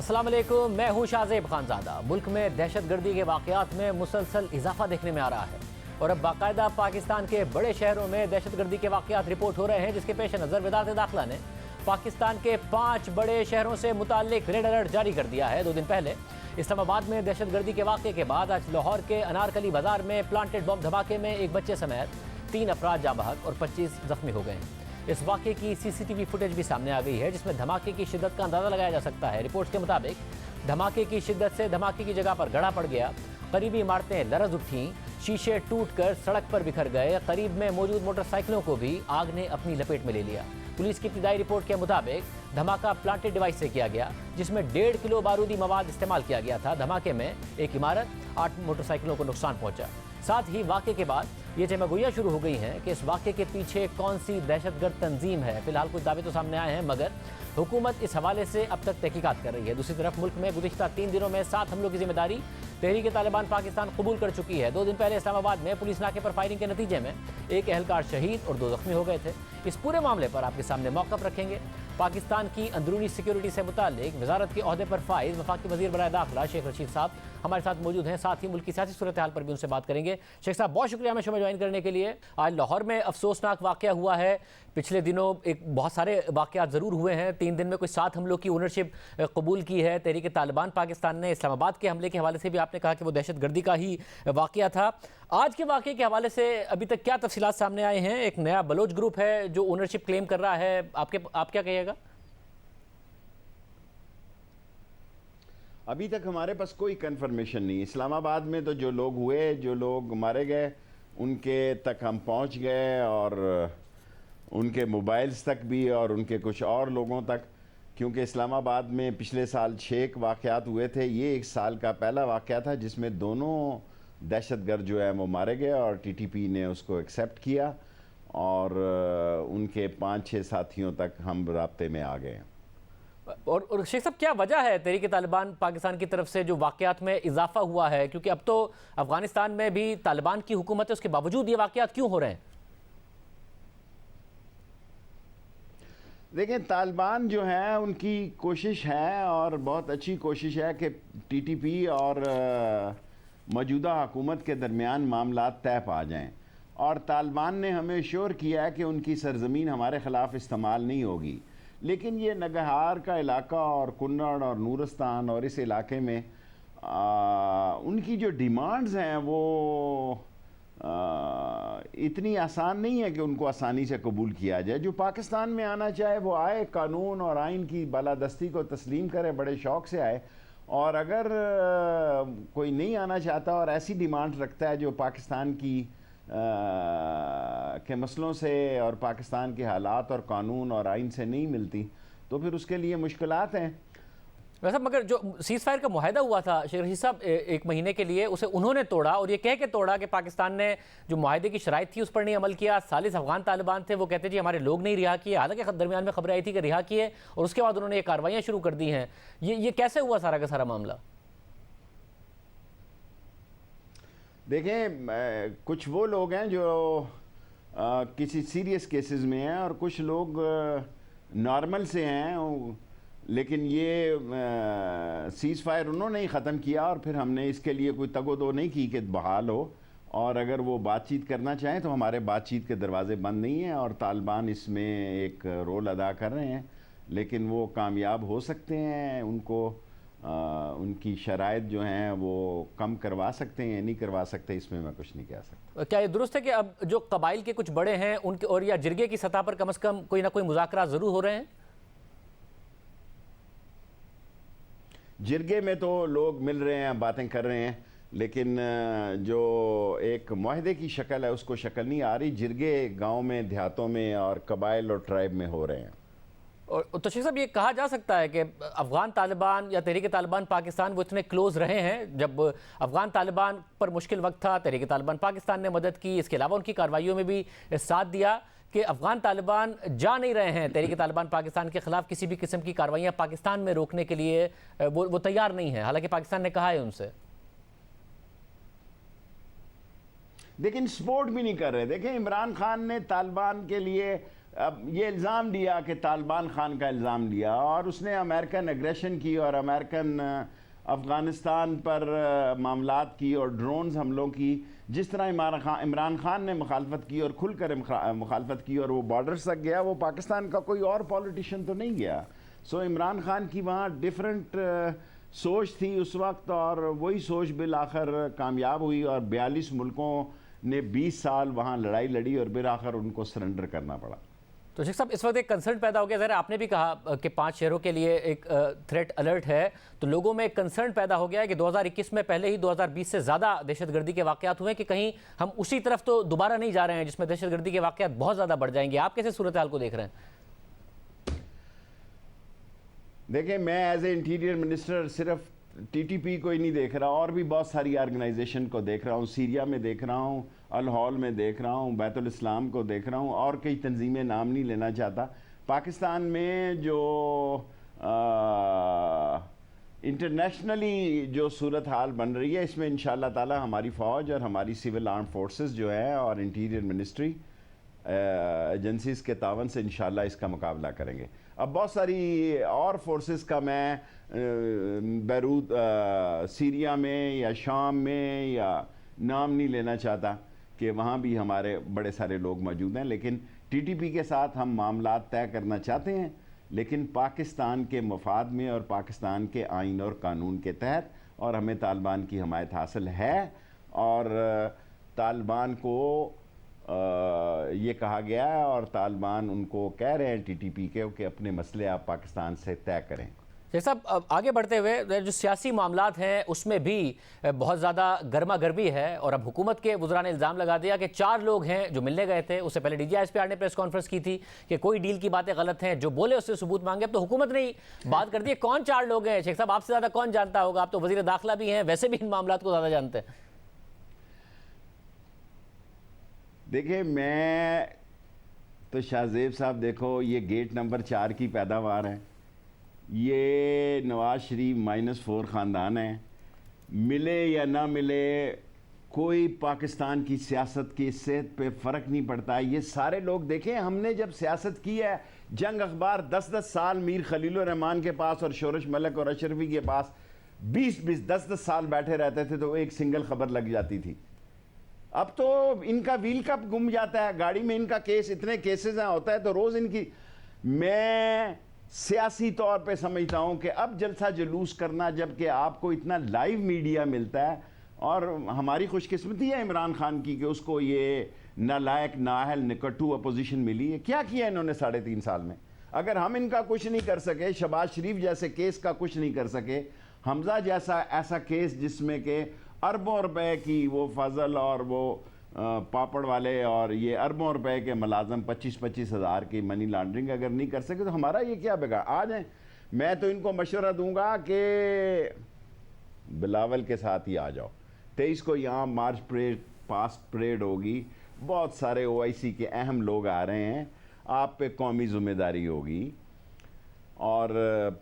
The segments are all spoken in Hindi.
अस्सलाम वालेकुम, मैं हूं शाहजेब खानजादा। मुल्क में दहशतगर्दी के वाक़यात में मुसलसल इजाफा देखने में आ रहा है और अब बाकायदा पाकिस्तान के बड़े शहरों में दहशतगर्दी के वाक़यात रिपोर्ट हो रहे हैं, जिसके पेश नज़र वज़ारत दाखिला ने पाकिस्तान के 5 बड़े शहरों से मुताल्लिक रेड अलर्ट जारी कर दिया है। 2 दिन पहले इस्लामाबाद में दहशतगर्दी के वाक़े के बाद आज लाहौर के अनारकली बाजार में प्लांटेड बम धमाके में एक बच्चे समेत 3 अफराद जाँ बहक और 25 जख्मी हो गए हैं। इस वाक़े की सीसीटीवी फुटेज भी सामने आ गई है, जिसमें धमाके की शिद्दत का अंदाज़ा लगाया जा सकता है। रिपोर्ट्स के मुताबिक धमाके की शिद्दत से धमाके की जगह पर गड़ा पड़ गया, करीबी इमारतें लरज़ उठीं, शीशे टूटकर सड़क पर बिखर गए, करीब में मौजूद मोटरसाइकिलों को भी आग ने अपनी लपेट में ले लिया। पुलिस की इब्तिदाई रिपोर्ट के मुताबिक धमाका प्लांटेड डिवाइस से किया गया, जिसमें 1.5 किलो बारूदी मवाद इस्तेमाल किया गया था। धमाके में एक इमारत, 8 मोटरसाइकिलों को नुकसान पहुंचा। साथ ही वाक़े के बाद ये जमागोइयाँ शुरू हो गई हैं कि इस वाक़े के पीछे कौन सी दहशतगर्द तंजीम है। फिलहाल कुछ दावे तो सामने आए हैं, मगर हुकूमत इस हवाले से अब तक तहकीकात कर रही है। दूसरी तरफ मुल्क में गुज़िश्ता 3 दिनों में 7 हमलों की जिम्मेदारी तहरीक तालिबान पाकिस्तान कबूल कर चुकी है। 2 दिन पहले इस्लामाबाद में पुलिस नाके पर फायरिंग के नतीजे में एक एहलकार शहीद और 2 जख्मी हो गए थे। इस पूरे मामले पर आपके सामने मौक़िफ़ रखेंगे। पाकिस्तान की अंदरूनी सिक्योरिटी से मुताल्लिक वजारत के अहदे पर फाइज वफाकी वज़ीर बराए दाखिला शेख रशीद साहब हमारे साथ मौजूद हैं। साथ ही मुल्क की सियासी सूरत हाल पर भी उनसे बात करेंगे। शेख साहब, बहुत शुक्रिया हमें शो में ज्वाइन करने के लिए। आज लाहौर में अफसोसनाक वाक़या हुआ है। पिछले दिनों एक बहुत सारे वाक़यात ज़रूर हुए हैं। 3 दिन में कुछ 7 हमलों की ओनरशिप कबूल की है तहरीक तालिबान पाकिस्तान ने। इस्लामाबाद के हमले के हवाले से भी आपने कहा कि वो दहशतगर्दी का ही वाक़या था। आज के वाक़े के हवाले से अभी तक क्या तफसीलात सामने आए हैं? एक नया बलोच ग्रुप है जो ओनरशिप क्लेम कर रहा है, आप क्या कहिएगा? अभी तक हमारे पास कोई कंफर्मेशन नहीं। इस्लामाबाद में तो जो लोग हुए, जो लोग मारे गए, उनके तक हम पहुंच गए और उनके मोबाइल्स तक भी और उनके कुछ और लोगों तक, क्योंकि इस्लामाबाद में पिछले साल 6 वाक़यात हुए थे। ये 1 साल का पहला वाक़या था जिसमें दोनों दहशतगर्द जो है वो मारे गए और टीटीपी ने उसको एक्सेप्ट किया और उनके 5-6 साथियों तक हम राब्ते में आ गए। और शेख साहब, क्या वजह है तहरीक तालिबान पाकिस्तान की तरफ से जो वाक़यात में इजाफा हुआ है? क्योंकि अब तो अफगानिस्तान में भी तालिबान की हुकूमत है, उसके बावजूद ये वाक़यात क्यों हो रहे हैं? देखिए, तालिबान जो है उनकी कोशिश है और बहुत अच्छी कोशिश है कि टीटीपी और मौजूदा हुकूमत के दरमियान मामलात तय पा जाएं। और तालिबान ने हमें श्योर किया है कि उनकी सरजमीन हमारे ख़िलाफ़ इस्तेमाल नहीं होगी। लेकिन ये नगहार का इलाका और कुन्नड़ और नूरस्तान और इस इलाके में उनकी जो डिमांड्स हैं वो इतनी आसान नहीं है कि उनको आसानी से कबूल किया जाए। जो पाकिस्तान में आना चाहे वो आए, कानून और आइन की बालादस्ती को तस्लीम करे, बड़े शौक़ से आए। और अगर कोई नहीं आना चाहता और ऐसी डिमांड रखता है जो पाकिस्तान की के मसलों से और पाकिस्तान के हालात और कानून और आइन से नहीं मिलती, तो फिर उसके लिए मुश्किलात हैं। वैसे मगर जो सीज़ फायर का मुआहदा हुआ था शेख रशीद साहब 1 महीने के लिए, उसे उन्होंने तोड़ा और ये कह के तोड़ा कि पाकिस्तान ने जो मुआहदे की शराइत थी उस पर नहीं अमल किया। सालिस अफगान तालिबान थे, वो कहते जी हमारे लोग नहीं रिहा किए, हालांकि दरमियान में खबरें आई थी कि रिहा किए और उसके बाद उन्होंने ये कार्रवाइयाँ शुरू कर दी हैं। ये कैसे हुआ सारा का सारा मामला? देखें, कुछ वो लोग हैं जो किसी सीरियस केसेस में हैं और कुछ लोग नॉर्मल से हैं। लेकिन ये सीज़ फायर उन्होंने ही ख़त्म किया और फिर हमने इसके लिए कोई तगोदो नहीं की कि बहाल हो। और अगर वो बातचीत करना चाहें तो हमारे बातचीत के दरवाज़े बंद नहीं हैं और तालिबान इसमें एक रोल अदा कर रहे हैं। लेकिन वो कामयाब हो सकते हैं, उनको उनकी शराइत जो हैं वो कम करवा सकते हैं या नहीं करवा सकते, इसमें मैं कुछ नहीं कह सकता। क्या ये दुरुस्त है कि अब जो कबाइल के कुछ बड़े हैं उनके और या जिरगे की सतह पर कम से कम कोई ना कोई मुज़ाकरात ज़रूर हो रहे हैं? जिरगे में तो लोग मिल रहे हैं, बातें कर रहे हैं, लेकिन जो एक मुआहदे की शक्ल है उसको शक्ल नहीं आ रही। जिरगे गाँव में, देहातों में और कबाइल और ट्राइब में हो रहे हैं। और तो शेख साहब, ये कहा जा सकता है कि अफगान तालिबान या तहरीक तालिबान पाकिस्तान वो इतने क्लोज रहे हैं? जब अफगान तालिबान पर मुश्किल वक्त था, तहरीक तालिबान पाकिस्तान ने मदद की, इसके अलावा उनकी कार्रवाइयों में भी साथ दिया कि अफगान तालिबान जा नहीं रहे हैं तहरीक तालिबान पाकिस्तान के खिलाफ किसी भी किस्म की कार्रवाइयाँ पाकिस्तान में रोकने के लिए वो तैयार नहीं है, हालांकि पाकिस्तान ने कहा है उनसे। लेकिन सपोर्ट भी नहीं कर रहे। देखें, इमरान खान ने तालिबान के लिए अब ये इल्ज़ाम दिया कि तालिबान खान का इल्ज़ाम दिया, और उसने अमेरिकन एग्रेशन की और अमेरिकन अफ़गानिस्तान पर मामलात की और ड्रोन्स हमलों की। जिस तरह इमरान खान ने मुखालफत की और खुलकर मुखालफत की और वो बॉर्डर्स तक गया, वो पाकिस्तान का कोई और पॉलिटिशियन तो नहीं गया। सो इमरान खान की वहाँ डिफरेंट सोच थी उस वक्त, और वही सोच बिल आखिर कामयाब हुई और 42 मुल्कों ने 20 साल वहाँ लड़ाई लड़ी और बिल आखिर उनको सरेंडर करना पड़ा। तो शेख साहब, इस वक्त एक कंसर्न पैदा हो गया। ज़रा आपने भी कहा कि 5 शहरों के लिए एक थ्रेट अलर्ट है, तो लोगों में एक कंसर्न पैदा हो गया है कि 2021 में पहले ही 2020 से ज़्यादा दहशतगर्दी के वाक़यात हुए, कि कहीं हम उसी तरफ तो दोबारा नहीं जा रहे हैं जिसमें दहशतगर्दी के वाक़यात बहुत ज़्यादा बढ़ जाएंगे। आप कैसे सूरत हाल को देख रहे हैं? देखिए, मैं एज ए इंटीरियर मिनिस्टर सिर्फ टीटीपी को ही नहीं देख रहा, और भी बहुत सारी ऑर्गेनाइजेशन को देख रहा हूँ। सीरिया में देख रहा हूँ, अल हॉल में देख रहा हूँ, बैतुल इस्लाम को देख रहा हूँ, और कई तंजीमें, नाम नहीं लेना चाहता। पाकिस्तान में जो इंटरनेशनली जो सूरत हाल बन रही है, इसमें इंशाअल्लाह ताला हमारी फ़ौज और हमारी सिविल आर्म फोर्सेस जो है और इंटीरियर मिनिस्ट्री एजेंसीज़ के तावन से इंशाअल्लाह इसका मुकाबला करेंगे। अब बहुत सारी और फोर्सेस का मैं बैरूत सीरिया में या शाम में या नाम नहीं लेना चाहता कि वहाँ भी हमारे बड़े सारे लोग मौजूद हैं, लेकिन टीटीपी के साथ हम मामलात तय करना चाहते हैं, लेकिन पाकिस्तान के मफाद में और पाकिस्तान के आइन और कानून के तहत, और हमें तालिबान की हमायत हासिल है। और तालिबान को ये कहा गया है और तालिबान उनको कह रहे हैं टीटीपी के कि अपने मसले आप पाकिस्तान से तय करें। शेख साहब, अब आगे बढ़ते हुए जो सियासी मामलात हैं उसमें भी बहुत ज़्यादा गर्मा गर्मी है, और अब हुकूमत के वज़रा ने इल्ज़ाम लगा दिया कि 4 लोग हैं जो मिलने गए थे। उससे पहले DGISPR ने प्रेस कॉन्फ्रेंस की थी कि कोई डील की बातें गलत हैं, जो बोले उससे सबूत मांगे। अब तो हुकूमत ने बात कर दी है। कौन 4 लोग हैं शेख साहब? आपसे ज़्यादा कौन जानता होगा? आप तो वज़ीर दाखिला भी हैं, वैसे भी इन मामलात को ज़्यादा जानते हैं। देखिए, मैं तो शाहजेब साहब, देखो ये गेट नंबर 4 की पैदावार है, ये नवाज शरीफ -4 ख़ानदान है। मिले या ना मिले, कोई पाकिस्तान की सियासत की सेहत पे फ़र्क नहीं पड़ता। ये सारे लोग देखें, हमने जब सियासत की है, जंग अखबार 10-10 साल मीर खलीलुर रहमान के पास और शोरश मलिक और अशरफी के पास 20-20 10-10 साल बैठे रहते थे तो एक सिंगल खबर लग जाती थी। अब तो इनका व्हील कप गुम जाता है, गाड़ी में इनका केस, इतने केसेस हैं होता है तो रोज़ इनकी। मैं सियासी तौर पे समझता हूँ कि अब जलसा जुलूस करना, जबकि आपको इतना लाइव मीडिया मिलता है, और हमारी खुशकिस्मती है इमरान खान की कि उसको ये नालायक, नाअहल, निकट्टू अपोजिशन मिली है। क्या किया इन्होंने 3.5 साल में? अगर हम इनका कुछ नहीं कर सके, शहबाज शरीफ जैसे केस का कुछ नहीं कर सके, हमजा जैसा ऐसा केस जिसमें के अरबों रुपए की वो फजल और वो पापड़ वाले और ये अरबों रुपए के मुलाजम 25-25 हज़ार की मनी लॉन्ड्रिंग अगर नहीं कर सके, तो हमारा ये क्या बिगाड़? आ जाए, मैं तो इनको मशवरा दूंगा कि बिलावल के साथ ही आ जाओ। 23 को यहाँ मार्च परेड, पास्ट परेड होगी, बहुत सारे OIC के अहम लोग आ रहे हैं, आप पे कौमी ज़िम्मेदारी होगी। और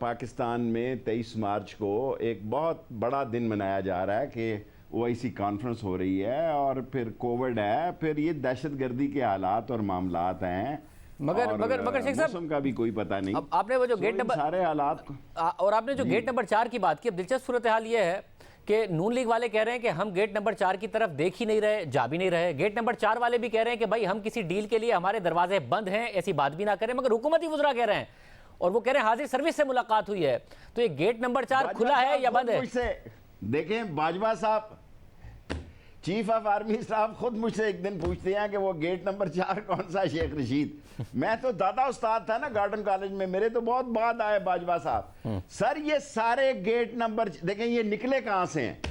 पाकिस्तान में 23 मार्च को एक बहुत बड़ा दिन मनाया जा रहा है कि OIC कॉन्फ्रेंस हो रही है, और फिर कोविड है, फिर ये दहशतगर्दी के हालात और मामलात हैं, मगर शेख साहब, मौसम का भी कोई पता नहीं। अब आपने वो जो गेट नंबर सारे हालात और आपने जो गेट नंबर 4 की बात की, अब दिलचस्प सूरत हाल ये है कि नून लीग वाले कह रहे हैं कि हम गेट नंबर 4 की तरफ देख ही नहीं रहे, जा भी नहीं रहे। गेट नंबर 4 वाले भी कह रहे हैं कि भाई हम किसी डील के लिए हमारे दरवाजे बंद हैं, ऐसी बात भी ना करें। मगर हुकूमती वज़रा कह रहे हैं, और वो कह रहे हैं हाजिर सर्विस से मुलाकात हुई है। तो ये गेट नंबर 4 खुला है या बंद है? देखें, बाजवा साहब, चीफ ऑफ आर्मी साहब खुद मुझसे एक दिन पूछते हैं कि वो गेट नंबर 4 कौन सा, शेख रशीद। मैं तो दादा उस्ताद था ना गार्डन कॉलेज में, मेरे तो बहुत बाद आए बाजवा साहब। सर, ये सारे गेट नंबर देखें, ये निकले कहां से हैं?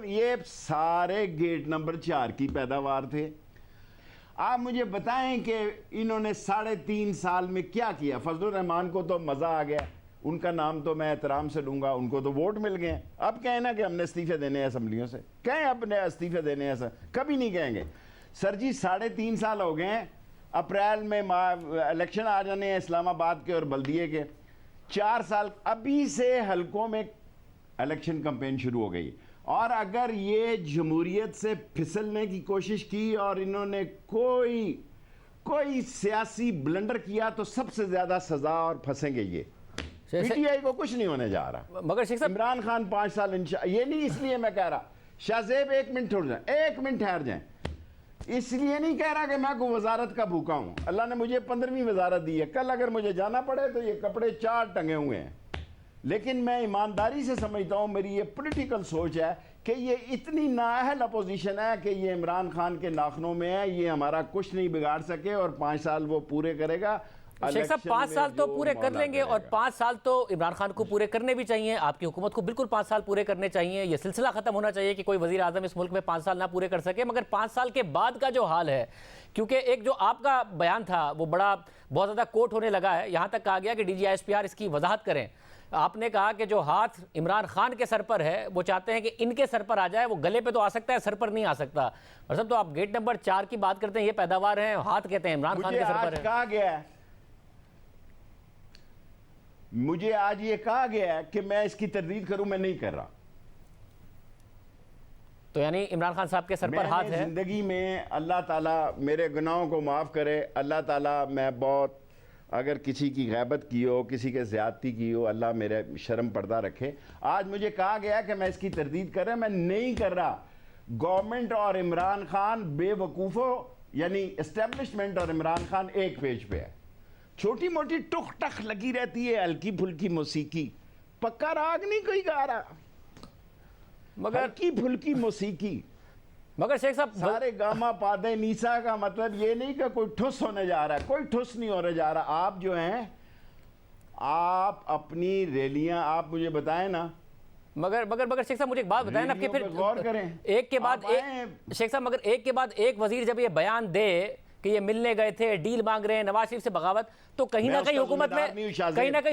ये सारे गेट नंबर 4 की पैदावार थे। आप मुझे बताएं कि इन्होंने 3.5 साल में क्या किया? फजलुर रहमान को तो मजा आ गया, उनका नाम तो मैं एहतराम से लूंगा, उनको तो वोट मिल गए। अब कहें ना कि हमने इस्तीफे देने हैं असम्बलियों से, कहें अपने इस्तीफे देने हैं, ऐसा कभी नहीं कहेंगे। सर जी, 3.5 साल हो गए हैं, अप्रैल में इलेक्शन आ जाने हैं इस्लामाबाद के और बल्दिये के। 4 साल अभी से हलकों में इलेक्शन कैंपेन शुरू हो गई, और अगर ये जमहूरियत से फिसलने की कोशिश की और इन्होंने कोई सियासी ब्लंडर किया तो सबसे ज्यादा सजा और फंसेंगे ये। पीटीआई को कुछ नहीं होने जा रहा। मगर शेख साहब, इमरान खान 5 साल ये नहीं, इसलिए मैं कह रहा शाहजेब 1 मिनट ठहर जाए, 1 मिनट ठहर जाए, इसलिए नहीं कह रहा कि मैं कोई वजारत का भूखा हूं। अल्लाह ने मुझे 15वीं वजारत दी है, कल अगर मुझे जाना पड़े तो ये कपड़े 4 टंगे हुए हैं। लेकिन मैं ईमानदारी से समझता हूं, मेरी ये पॉलिटिकल सोच है कि ये इतनी नाअहल अपोजिशन है कि ये इमरान खान के नाखनों में है, ये हमारा कुछ नहीं बिगाड़ सके और 5 साल वो पूरे करेगा। शेख साहब 5 साल तो पूरे कर लेंगे और 5 साल तो इमरान खान को पूरे करने भी चाहिए, आपकी हुकूमत को बिल्कुल 5 साल पूरे करने चाहिए। ये सिलसिला खत्म होना चाहिए कि कोई वजीर आजम इस मुल्क में 5 साल ना पूरे कर सके। मगर 5 साल के बाद का जो हाल है, क्योंकि एक जो आपका बयान था वो बहुत ज़्यादा कोट होने लगा है, यहाँ तक कहा गया कि DGISPR इसकी वजाहत करें। आपने कहा कि जो हाथ इमरान खान के सर पर है वो चाहते हैं कि इनके सर पर आ जाए, वो गले पे तो आ सकता है, सर पर नहीं आ सकता। और सब तो आप गेट नंबर 4 की बात करते हैं, ये पैदावार है, हाथ कहते हैं इमरान खान के सर पर है। कहा गया है, मुझे आज ये कहा गया है कि मैं इसकी तरदीद करूं, मैं नहीं कर रहा। तो यानी इमरान खान साहब के सर पर हाथ है। जिंदगी में अल्लाह ताला मेरे गुनाहों को माफ़ करे, अल्लाह ताला, मैं बहुत अगर किसी की गैबत की हो, किसी के ज़्यादती की हो, अल्लाह मेरे शर्म पर्दा रखे। आज मुझे कहा गया कि मैं इसकी तरदीद कर रहा, मैं नहीं कर रहा। गवर्नमेंट और इमरान खान बेवकूफ़ो, यानी एस्टेब्लिशमेंट और इमरान खान एक पेज पे है। छोटी मोटी टुक टक लगी रहती है, हल्की फुल्की मौसीकी, पक्का राग नहीं कोई गा रहा, मगर हल्की फुल्की मौसीकी। मगर शेख साहब, सारे गामा पादे नीसा का मतलब ये नहीं कि कोई ठुस होने जा रहा है, कोई ठुस नहीं होने जा रहा। आप जो हैं, आप अपनी रैलियां, आप मुझे बताएं ना। मगर शेख साहब मुझे एक बात बताएं ना, कि फिर गौर करें, एक के बाद एक, शेख साहब मगर एक के बाद एक वजीर जब ये बयान दे कि ये मिलने गए थे, डील मांग रहे हैं नवाज शरीफ से बगावत, तो कहीं ना कहीं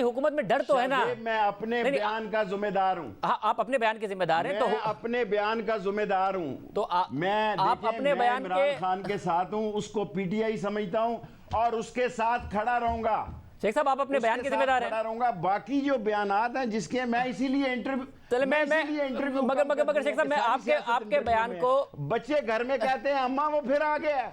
हुकूमत में डर तो है ना। मैं अपने बयान का जिम्मेदार हूं। हाँ, आप अपने बयान के जिम्मेदार हैं, तो अपने बयान का जिम्मेदार हूं। तो आप अपने बयान इमरान खान के साथ हूं, उसको पीटीआई समझता हूं और उसके साथ खड़ा रहूंगा। शेख साहब आप अपने बयान के जिम्मेदार हैं। रहूंगा। बाकी जो बयानात हैं जिसके मैं इसीलिए इंटरव्यू, चले मैं मगर शेख साहब मैं आपके बयान को, बच्चे घर में कहते हैं अम्मा वो फिर आ गया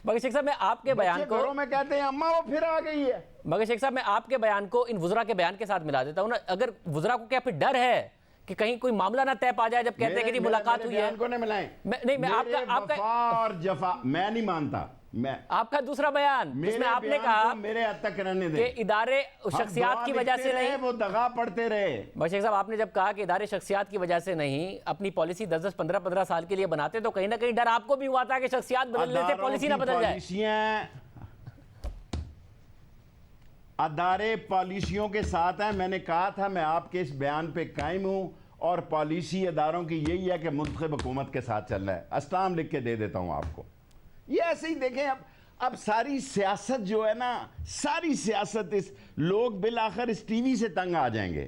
मगर शेख साहब मैं आपके बयान को, घरों में कहते हैं अम्मा वो फिर आ गई है। मगर शेख साहब मैं आपके बयान को इन वुज़रा के बयान के साथ मिला देता हूं ना। अगर वुज़रा को क्या फिर डर है कि कहीं कोई मामला ना तय पा जाए जब कहते हैं कि जी मुलाकात हुई है? को नहीं मिलाएं। मैं आपका और जफा मैं नहीं मानता। मैं आपका दूसरा बयान जिसमें आपने कहा मेरे हद तक रहने दे कि इदारे शख्सियात की वजह से नहीं, वो दगा पड़ते रहे। शेख साहब आपने जब कहा कि इदारे शख्सियात की वजह से नहीं, अपनी पॉलिसी 10-10, 15-15 साल के लिए बनाते, तो कहीं ना कहीं डर आपको भी हुआ था कि शख्सियात बदलने से पॉलिसी ना बदल जाए। अदारे पॉलिसियों के साथ हैं। मैंने कहा था मैं आपके इस बयान पे कायम हूं और पॉलिसी अदारों की यही है कि मुंतखब हुकूमत के साथ चल रहा है। अस्ताम लिख के दे देता हूं आपको। ये ऐसे ही देखें, अब सारी सियासत जो है ना, सारी सियासत, इस लोग बिल आखिर इस टीवी से तंग आ जाएंगे,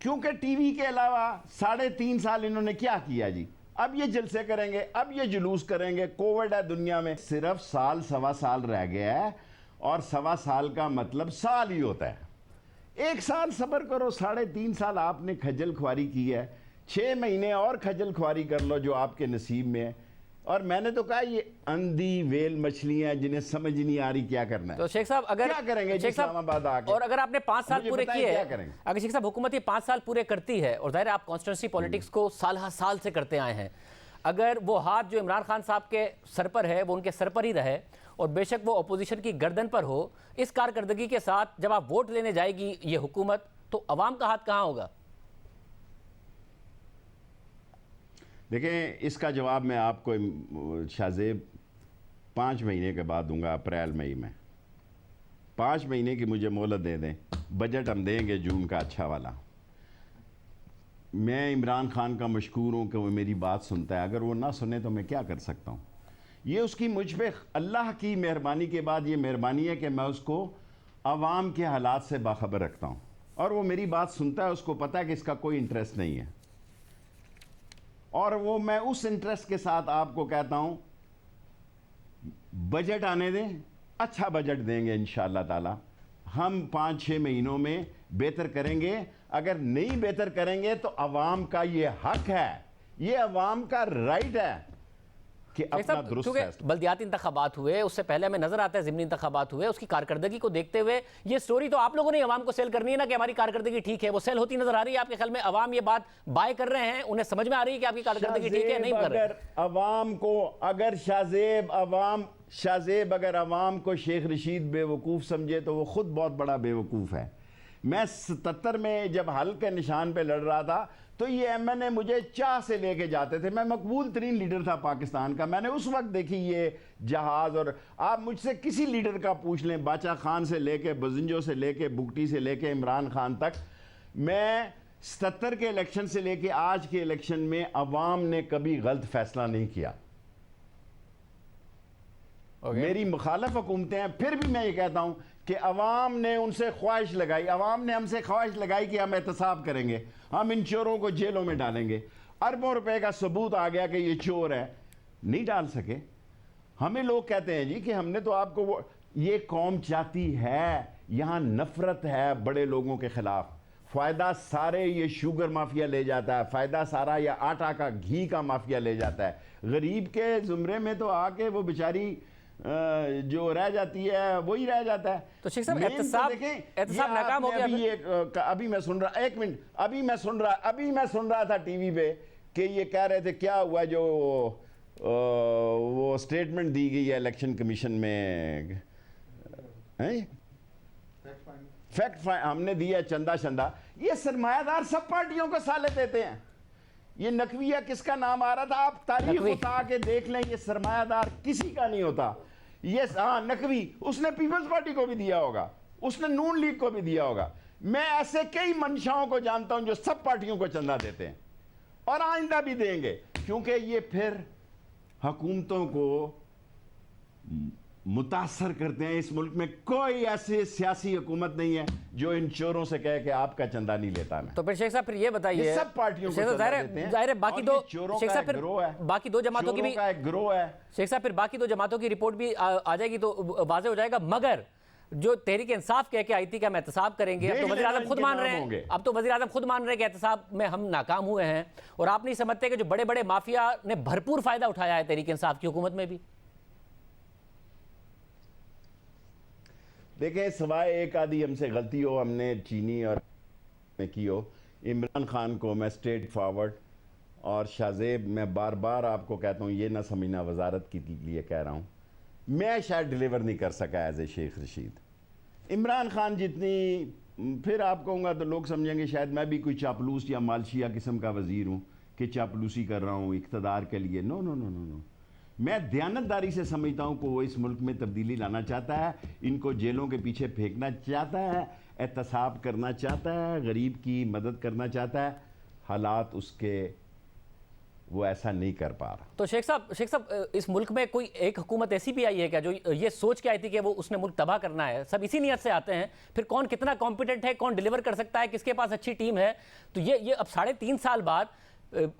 क्योंकि टीवी के अलावा 3.5 साल इन्होंने क्या किया जी? अब ये जलसे करेंगे, अब ये जुलूस करेंगे, कोविड है दुनिया में, सिर्फ साल सवा साल रह गया है और सवा साल का मतलब साल ही होता है। 1 साल सब्र करो, 3.5 साल आपने खजल खुआरी की है, 6 महीने और खजल खुआरी कर लो जो आपके नसीब में है। और मैंने तो कहा ये अंधी वेल मछलियां जिन्हें समझ नहीं आ रही क्या करना है। तो शेख साहब अगर क्या करेंगे इस्लामाबाद आके, और अगर आपने 5 साल पूरे किए, अगर शेख साहब हुकूमत ये 5 साल पूरे करती है, और जाहिर है आप कॉन्स्टिट्यूंसी पॉलिटिक्स को साल से करते आए हैं, अगर वो हाथ जो इमरान खान साहब के सर पर है वो उनके सर पर ही रहे और बेशक वो अपोजिशन की गर्दन पर हो, इस कारकर्दगी के साथ जब आप वोट लेने जाएगी ये हुकूमत, तो अवाम का हाथ कहाँ होगा? देखें, इसका जवाब मैं आपको शाहजेब 5 महीने के बाद दूंगा, अप्रैल मई में। 5 महीने की मुझे मोहलत दे दें, बजट हम देंगे जून का अच्छा वाला। मैं इमरान खान का मशकूर हूँ कि वो मेरी बात सुनता है, अगर वो ना सुने तो मैं क्या कर सकता हूँ? ये उसकी मुझ पे अल्लाह की मेहरबानी के बाद ये मेहरबानी है कि मैं उसको आवाम के हालात से बाखबर रखता हूँ और वो मेरी बात सुनता है। उसको पता है कि इसका कोई इंटरेस्ट नहीं है और वो, मैं उस इंटरेस्ट के साथ आपको कहता हूं बजट आने दें, अच्छा बजट देंगे इंशाअल्लाह ताला। हम 5-6 महीनों में बेहतर करेंगे। अगर नहीं बेहतर करेंगे तो अवाम का ये हक है, ये अवाम का राइट है कि अपना दुरुस्त फैसला। बल्दियाती इंतखाबात हुए, उससे पहले हमें नजर आता है ज़िमनी इंतखाबात हुए, उसकी कारकर्दगी को देखते हुए ये स्टोरी तो आप लोगों ने अवाम को सेल करनी है ना कि हमारी कारकर्दगी ठीक है, वो सेल होती नजर आ रही है आपके ख्याल में? अवाम ये बात बाय कर रहे हैं, उन्हें समझ में आ रही है कि आपकी कारकर्दगी ठीक है, नहीं कर रहे? अवाम को अगर शाहजेब अगर अवाम को शेख रशीद बेवकूफ़ समझे तो वो खुद बहुत बड़ा बेवकूफ़ है। मैं 77 में जब हल के निशान पे लड़ रहा था तो ये एमएनए मुझे चाह से लेके जाते थे, मैं मकबूल तरीन लीडर था पाकिस्तान का। मैंने उस वक्त देखी ये जहाज़, और आप मुझसे किसी लीडर का पूछ लें, बाचा खान से लेके बजिंजो से लेके बुगटी से लेके इमरान खान तक, मैं 77 के इलेक्शन से लेके आज के इलेक्शन में अवाम ने कभी गलत फैसला नहीं किया। मेरी मुखालफ हुकूमतें हैं, फिर भी मैं ये कहता हूं कि अवाम ने उनसे ख्वाहिश लगाई, अवाम ने हमसे ख्वाहिश लगाई कि हम एहतसाब करेंगे, हम इन चोरों को जेलों में डालेंगे। अरबों रुपए का सबूत आ गया कि ये चोर है, नहीं डाल सके। हमें लोग कहते हैं जी कि हमने तो आपको वो, ये कौम चाहती है, यहां नफरत है बड़े लोगों के खिलाफ। फ़ायदा सारे ये शुगर माफिया ले जाता है, फ़ायदा सारा या आटा का घी का माफिया ले जाता है। गरीब के ज़ुमरे में तो आके वो बेचारी जो रह जाती है वही रह जाता है। तो शेख साहब एहतसाब नाकाम हो गया। अभी मैं सुन रहा, एक मिनट, अभी मैं सुन रहा था टीवी पे कि ये कह रहे थे क्या हुआ, जो वो स्टेटमेंट दी गई है इलेक्शन कमीशन में, फैक्ट हमने दिया चंदा। ये सरमायादार सब पार्टियों को साले देते हैं। ये नकविया किसका नाम आ रहा था, आप तारीख उठा के देख लें, ये सरमायादार किसी का नहीं होता। ये नकवी, उसने पीपल्स पार्टी को भी दिया होगा, उसने नून लीग को भी दिया होगा। मैं ऐसे कई मंशाओं को जानता हूं जो सब पार्टियों को चंदा देते हैं और आइंदा भी देंगे, क्योंकि ये फिर हुकूमतों को मुतासर करते हैं। इस मुल्क में कोई ऐसी सियासी हुकूमत नहीं है जो इन चोरों से कहे कि आपका चंदा नहीं लेता मैं। तो फिर शेख साहब फिर ये बताइए, सब पार्टियों को जाहिर है बाकी दो शेख साहब फिर बाकी दो जमातों की भी एक गिरोह है शेख साहब, फिर बाकी दो जमातों की रिपोर्ट भी आ जाएगी तो वाज़ेह हो जाएगा। मगर जो तहरीक इंसाफ कह के आई थी कि हम एहतसाब करेंगे, अब तो वज़ीर आज़म खुद मान रहे हैं, अब तो वज़ीर आज़म खुद मान रहे हैं कि एहतसाब में हम नाकाम हुए हैं, और आप नहीं समझते कि जो बड़े बड़े माफिया ने भरपूर फायदा उठाया है तहरीक इंसाफ की हुकूमत में भी? देखें, सिवाय एक आधी हमसे गलती हो, हमने चीनी और की हो, इमरान खान को मैं स्ट्रेट फॉरवर्ड, और शाहजेब मैं बार बार आपको कहता हूँ, ये ना समझना वजारत के लिए कह रहा हूँ, मैं शायद डिलीवर नहीं कर सका एज ए शेख रशीद। इमरान खान जितनी, फिर आप कहूँगा तो लोग समझेंगे शायद मैं भी कोई चापलूस या मालशिया किस्म का वजीर हूँ कि चापलूसी कर रहा हूँ इक़्तिदार के लिए। No no no no no, मैं दयानतदारी से समझता हूँ कि वो इस मुल्क में तब्दीली लाना चाहता है, इनको जेलों के पीछे फेंकना चाहता है, एहतसाब करना चाहता है, गरीब की मदद करना चाहता है। हालात उसके, वो ऐसा नहीं कर पा रहा। तो शेख साहब इस मुल्क में कोई एक हुकूमत ऐसी भी आई है क्या जो ये सोच के आई थी कि वो उसने मुल्क तबाह करना है? सब इसी नियत से आते हैं, फिर कौन कितना कॉम्पिटेंट है, कौन डिलीवर कर सकता है, किसके पास अच्छी टीम है? तो ये अब 3.5 साल बाद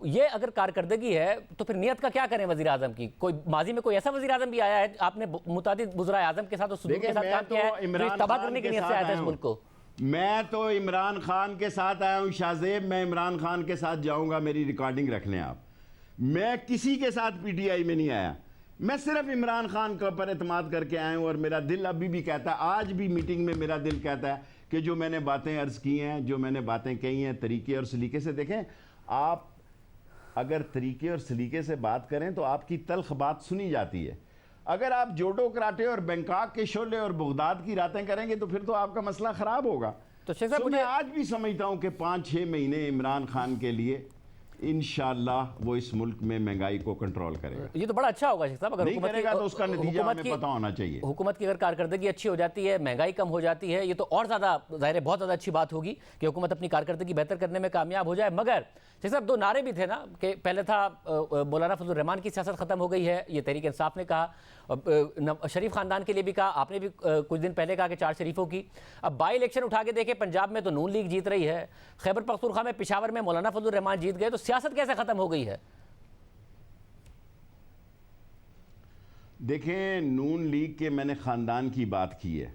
ये अगर कारकर्दगी है तो फिर नियत का क्या करें वज़ीर आज़म की? कोई माजी में कोई ऐसा वज़ीर आज़म भी आया है, आपने मुतादिद वज़ीर आज़म के साथ और सुदूर के साथ काम किया है, जो तबाह करने की नियत से आया था इस मुल्क को? मैं तो इमरान खान के साथ आया हूँ शाहजेब, मैं इमरान खान के साथ जाऊँगा, मेरी रिकॉर्डिंग रख लें आप। मैं किसी के साथ पीटीआई में नहीं आया, मैं सिर्फ इमरान खान के ऊपर एतमाद करके आया हूँ। और मेरा दिल अभी भी कहता है, आज भी मीटिंग में मेरा दिल कहता है कि जो मैंने बातें अर्ज़ की हैं, जो मैंने बातें कही हैं, तरीके और सलीके से देखें। आप अगर तरीके और सलीके से बात करें तो आपकी तल्ख बात सुनी जाती है। अगर आप जोडो कराटे और बैंकॉक के शोले और बगदाद की रातें करेंगे तो फिर तो आपका मसला ख़राब होगा। तो शेख साहब, मैं आज भी समझता हूँ कि 5-6 महीने इमरान खान के लिए इंशाअल्लाह वो इस मुल्क में महंगाई को कंट्रोल करेगा। ये तो बड़ा अच्छा होगा शेख साहब, अगर नहीं करेगा तो उसका नतीजा हमें पता होना चाहिए। हुकूमत की अगर कारकर्दगी अच्छी हो जाती है, महंगाई कम हो जाती है, ये तो और ज़्यादा ज़ाहिर है बहुत ज़्यादा अच्छी बात होगी कि हुकूमत अपनी कारकर्दगी बेहतर करने में कामयाब हो जाए। मगर शेख साहब, 2 नारे भी थे ना कि पहले था मौलाना फजलुर रहमान की सियासत ख़त्म हो गई है, ये तहरीक इंसाफ ने कहा, शरीफ ख़ानदान के लिए भी कहा, आपने भी कुछ दिन पहले कहा कि 4 शरीफों की। अब बाई इलेक्शन उठा के देखें, पंजाब में तो नून लीग जीत रही है, खैबर पख्तूनख्वा में, पेशावर में मौलाना फजलुर रहमान जीत गए, तो सियासत कैसे ख़त्म हो गई है? देखें, नून लीग के मैंने ख़ानदान की बात की है।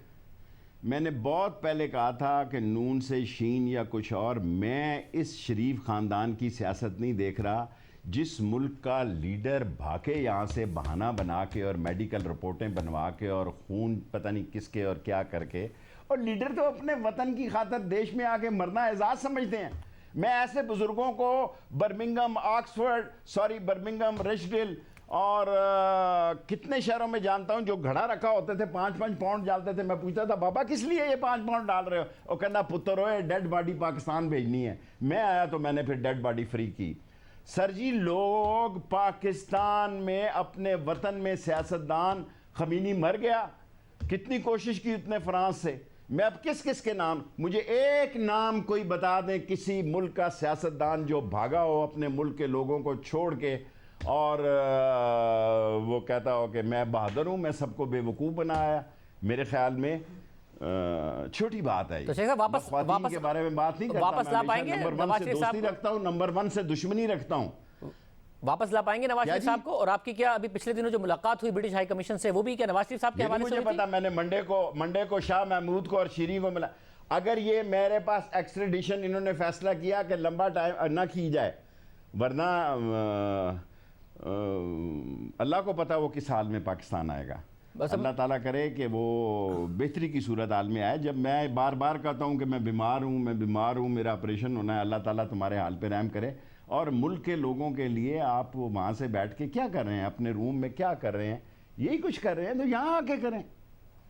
मैंने बहुत पहले कहा था कि नून से शीन या कुछ और, मैं इस शरीफ ख़ानदान की सियासत नहीं देख रहा। जिस मुल्क का लीडर भागे यहाँ से बहाना बना के और मेडिकल रिपोर्टें बनवा के और खून पता नहीं किसके और क्या करके, और लीडर तो अपने वतन की खातिर देश में आके मरना एजाज समझते हैं। मैं ऐसे बुजुर्गों को बर्मिंघम, रिचडील और कितने शहरों में जानता हूं जो घड़ा रखा होते थे, 5-5 पाउंड डालते थे। मैं पूछता था बाबा किस लिए ये 5 पाउंड डाल रहे हो? वो कहना पुत्र हो डेड बॉडी पाकिस्तान भेजनी है। मैं आया तो मैंने फिर डेड बॉडी फ्री की। सर जी, लोग पाकिस्तान में अपने वतन में सियासतदान, खमीनी मर गया, कितनी कोशिश की उसने फ्रांस से। मैं अब किस किस के नाम, मुझे एक नाम कोई बता दें किसी मुल्क का सियासतदान जो भागा हो अपने मुल्क के लोगों को छोड़ के और वो कहता हो कि मैं बहादुर हूं, मैं सबको बेवकूफ़ बनाया। मेरे ख्याल में छोटी बात है। तो शेख साहब वापस के बारे में बात नहीं करता, वापस ला पाएंगे नंबर 1 से दोस्ती रखता हूं, नंबर 1 से दुश्मनी रखता हूं। वापस ला पाएंगे नवाज शरीफ साहब को? और आपकी क्या अभी पिछले दिनों जो मुलाकात हुई ब्रिटिश हाई कमीशन से, वो भी क्या नवाज शरीफ साहब के हवाले से मुझे पता, मैंने मंडे को शाह महमूद को और शीरी को मिला। अगर ये मेरे पास एक्स्ट्रेडिशन इन्होंने फैसला किया कि लंबा टाइम ना की जाए, वरना अल्लाह को पता वो किस हाल में पाकिस्तान आएगा। अल्लाह ताला करे कि वो बेहतरी की सूरत हाल में आए। जब मैं बार बार कहता हूँ कि मैं बीमार हूँ, मेरा ऑपरेशन होना है, अल्लाह ताला तुम्हारे हाल पे रहम करे। और मुल्क के लोगों के लिए आप वहाँ से बैठ के क्या कर रहे हैं, अपने रूम में क्या कर रहे हैं, यही कुछ कर रहे हैं तो यहाँ आके करें।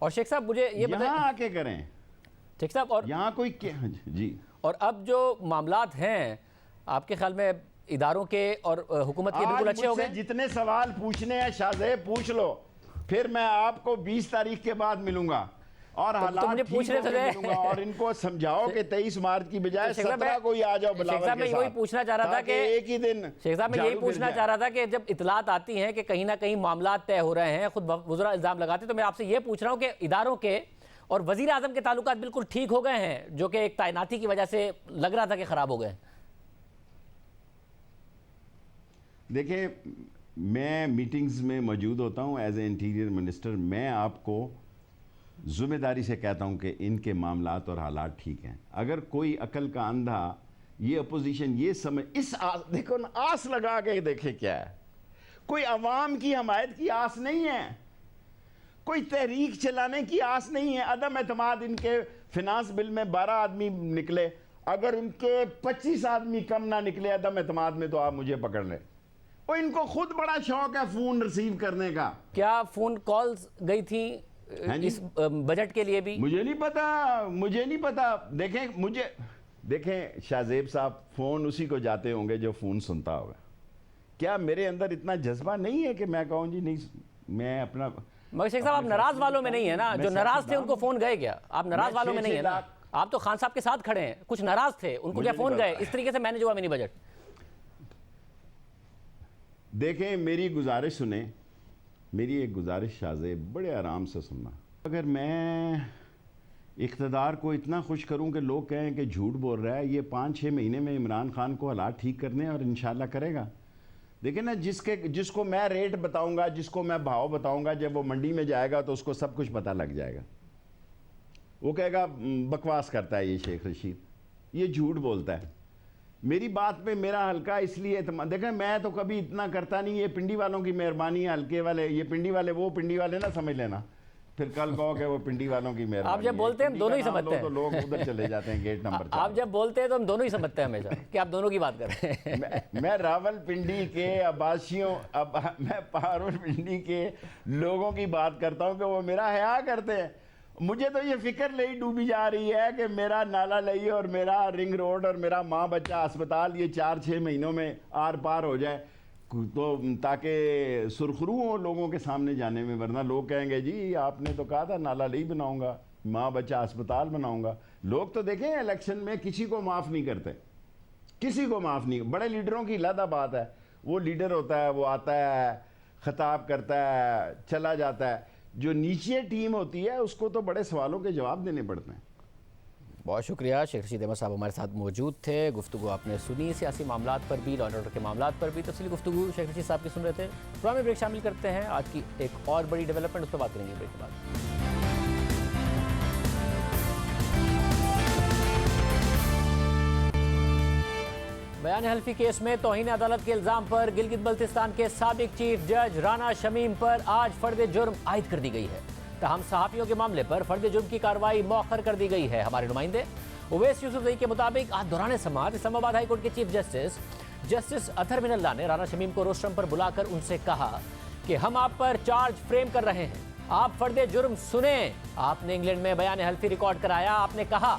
और शेख साहब मुझे ये यहाँ आके करें शेख साहब। और यहाँ कोई जी, और अब जो मामलात हैं आपके ख्याल में इदारों के और हुकूमत के बिल्कुल अच्छे हो गए? जितने सवाल पूछने हैं शाहजेब पूछ लो, फिर मैं आपको 20 तारीख के बाद मिलूंगा और हालात मुझे पूछने मिलूंगा और इनको समझाओ कि 23 मार्च की बजाय 17 को ही आ जाओ बिलावल के साथ। मैं यही पूछना चाह रहा था कि एक ही दिन शेख साहब, मैं यही पूछना चाह रहा था कि जब इतलात आती हैं कि कहीं ना कहीं मामलात तय हो रहे हैं, खुद वज़रा इल्ज़ाम लगाते, तो मैं आपसे ये पूछ रहा हूँ कि इदारों के और वज़ीर आज़म के ताल्लुकात बिल्कुल ठीक हो गए हैं, जो कि एक तैनाती की वजह से लग रहा था कि ख़राब हो गए? देखिए, मैं मीटिंग्स में मौजूद होता हूँ एज ए इंटीरियर मिनिस्टर। मैं आपको ज़िम्मेदारी से कहता हूँ कि इनके मामलात और हालात ठीक हैं। अगर कोई अकल का अंधा ये अपोजिशन ये समझ देखो ना, आस लगा के देखे क्या है, कोई अवाम की हमायत की आस नहीं है, कोई तहरीक चलाने की आस नहीं है। अदम एतमाद, इनके फिनांस बिल में 12 आदमी निकले, अगर उनके 25 आदमी कम ना निकले अदम एतमाद में तो आप मुझे पकड़ लें। और इनको खुद बड़ा शौक है फोन रिसीव करने का। क्या फोन कॉल्स गई थी इस बजट के लिए भी? मुझे नहीं पता। देखें शाहजेब साहब, फोन उसी को जाते होंगे जो फोन सुनता होगा। क्या मेरे अंदर इतना जज्बा नहीं है कि मैं कहूँ जी नहीं, मैं अपना। मगर शेख साहब, आप नाराज वालों में नहीं है ना? जो नाराज थे उनको फोन गए क्या? आप नाराज वालों में नहीं है ना? आप तो खान साहब के साथ खड़े हैं, कुछ नाराज थे, उनको क्या फोन गए? इस तरीके से मैनेज हुआ मिनी बजट? देखें, मेरी गुजारिश सुने, मेरी एक गुजारिश शाहजेब, बड़े आराम से सुनना। अगर मैं इक़्तिदार को इतना खुश करूं कि लोग कहें कि झूठ बोल रहा है, ये 5-6 महीने में इमरान खान को हालात ठीक करने और इंशाल्लाह करेगा। देखिए ना, जिसको मैं रेट बताऊंगा, जिसको मैं भाव बताऊंगा, जब वो मंडी में जाएगा तो उसको सब कुछ पता लग जाएगा। वो कहेगा बकवास करता है ये शेख रशीद, ये झूठ बोलता है। मेरी बात पे मेरा हल्का इसलिए देखें, मैं तो कभी इतना करता नहीं, ये पिंडी वालों की मेहरबानी है, हल्के वाले, ये पिंडी वाले ना समझ लेना, फिर कल कहो कि वो पिंडी वालों की मेहरबानी। आप जब बोलते हैं हम दोनों ही समझते हैं, तो लोग उधर चले जाते हैं गेट नंबर 4। आप जब बोलते हैं तो हम दोनों ही समझते हैं हमेशा कि आप दोनों की बात कर रहे हैं। मैं रावलपिंडी के आबासियों, मैं रावलपिंडी के लोगों की बात करता हूँ कि वो मेरा हया करते हैं। मुझे तो ये फिक्र नहीं डूबी जा रही है कि मेरा नाला लई और मेरा रिंग रोड और मेरा माँ बच्चा अस्पताल ये 4-6 महीनों में आर पार हो जाए, तो ताकि सुरखरू हो लोगों के सामने जाने में। वरना लोग कहेंगे जी आपने तो कहा था नाला लई बनाऊंगा, माँ बच्चा अस्पताल बनाऊंगा। लोग तो देखें इलेक्शन में किसी को माफ़ नहीं करते, किसी को माफ़ नहीं। बड़े लीडरों की अलग बात है, वो लीडर होता है, वो आता है, खिताब करता है, चला जाता है। जो नीचे टीम होती है उसको तो बड़े सवालों के जवाब देने पड़ते हैं। बहुत शुक्रिया। शेख रशीद अहमद साहब हमारे साथ मौजूद थे। गुफ्तगू आपने सुनी सियासी मामलात पर भी, लॉ एंड ऑर्डर के मामलात पर भी। तफसीली गुफ्तगू शेख रशीद साहब की सुन रहे थे। प्रोग्राम में ब्रेक शामिल करते हैं। आज की एक और बड़ी डेवलपमेंट, उस पर बात करेंगे ब्रेक के बाद। बयान हल्फी केस में तौहीन अदालत के इल्जाम पर गिलगित बल्तिस्तान के साबिक चीफ जज राना शमीम पर आज फर्द जुर्म आयद कर दी गई है। तहम सहाफियों के मामले पर फर्द जुर्म की कार्रवाई मौखर कर दी गई है। हमारे नुमाइंदे उवैस यूसुफजई के मुताबिक आज दौरान समाअत इस्लामाबाद हाई कोर्ट के चीफ जस्टिस अतहर मिनल्ला ने राना शमीम को रोस्ट्रम पर बुलाकर उनसे कहा कि हम आप पर चार्ज फ्रेम कर रहे हैं, आप फर्द जुर्म सुने। आपने इंग्लैंड में बयान हल्फी रिकॉर्ड कराया। आपने कहा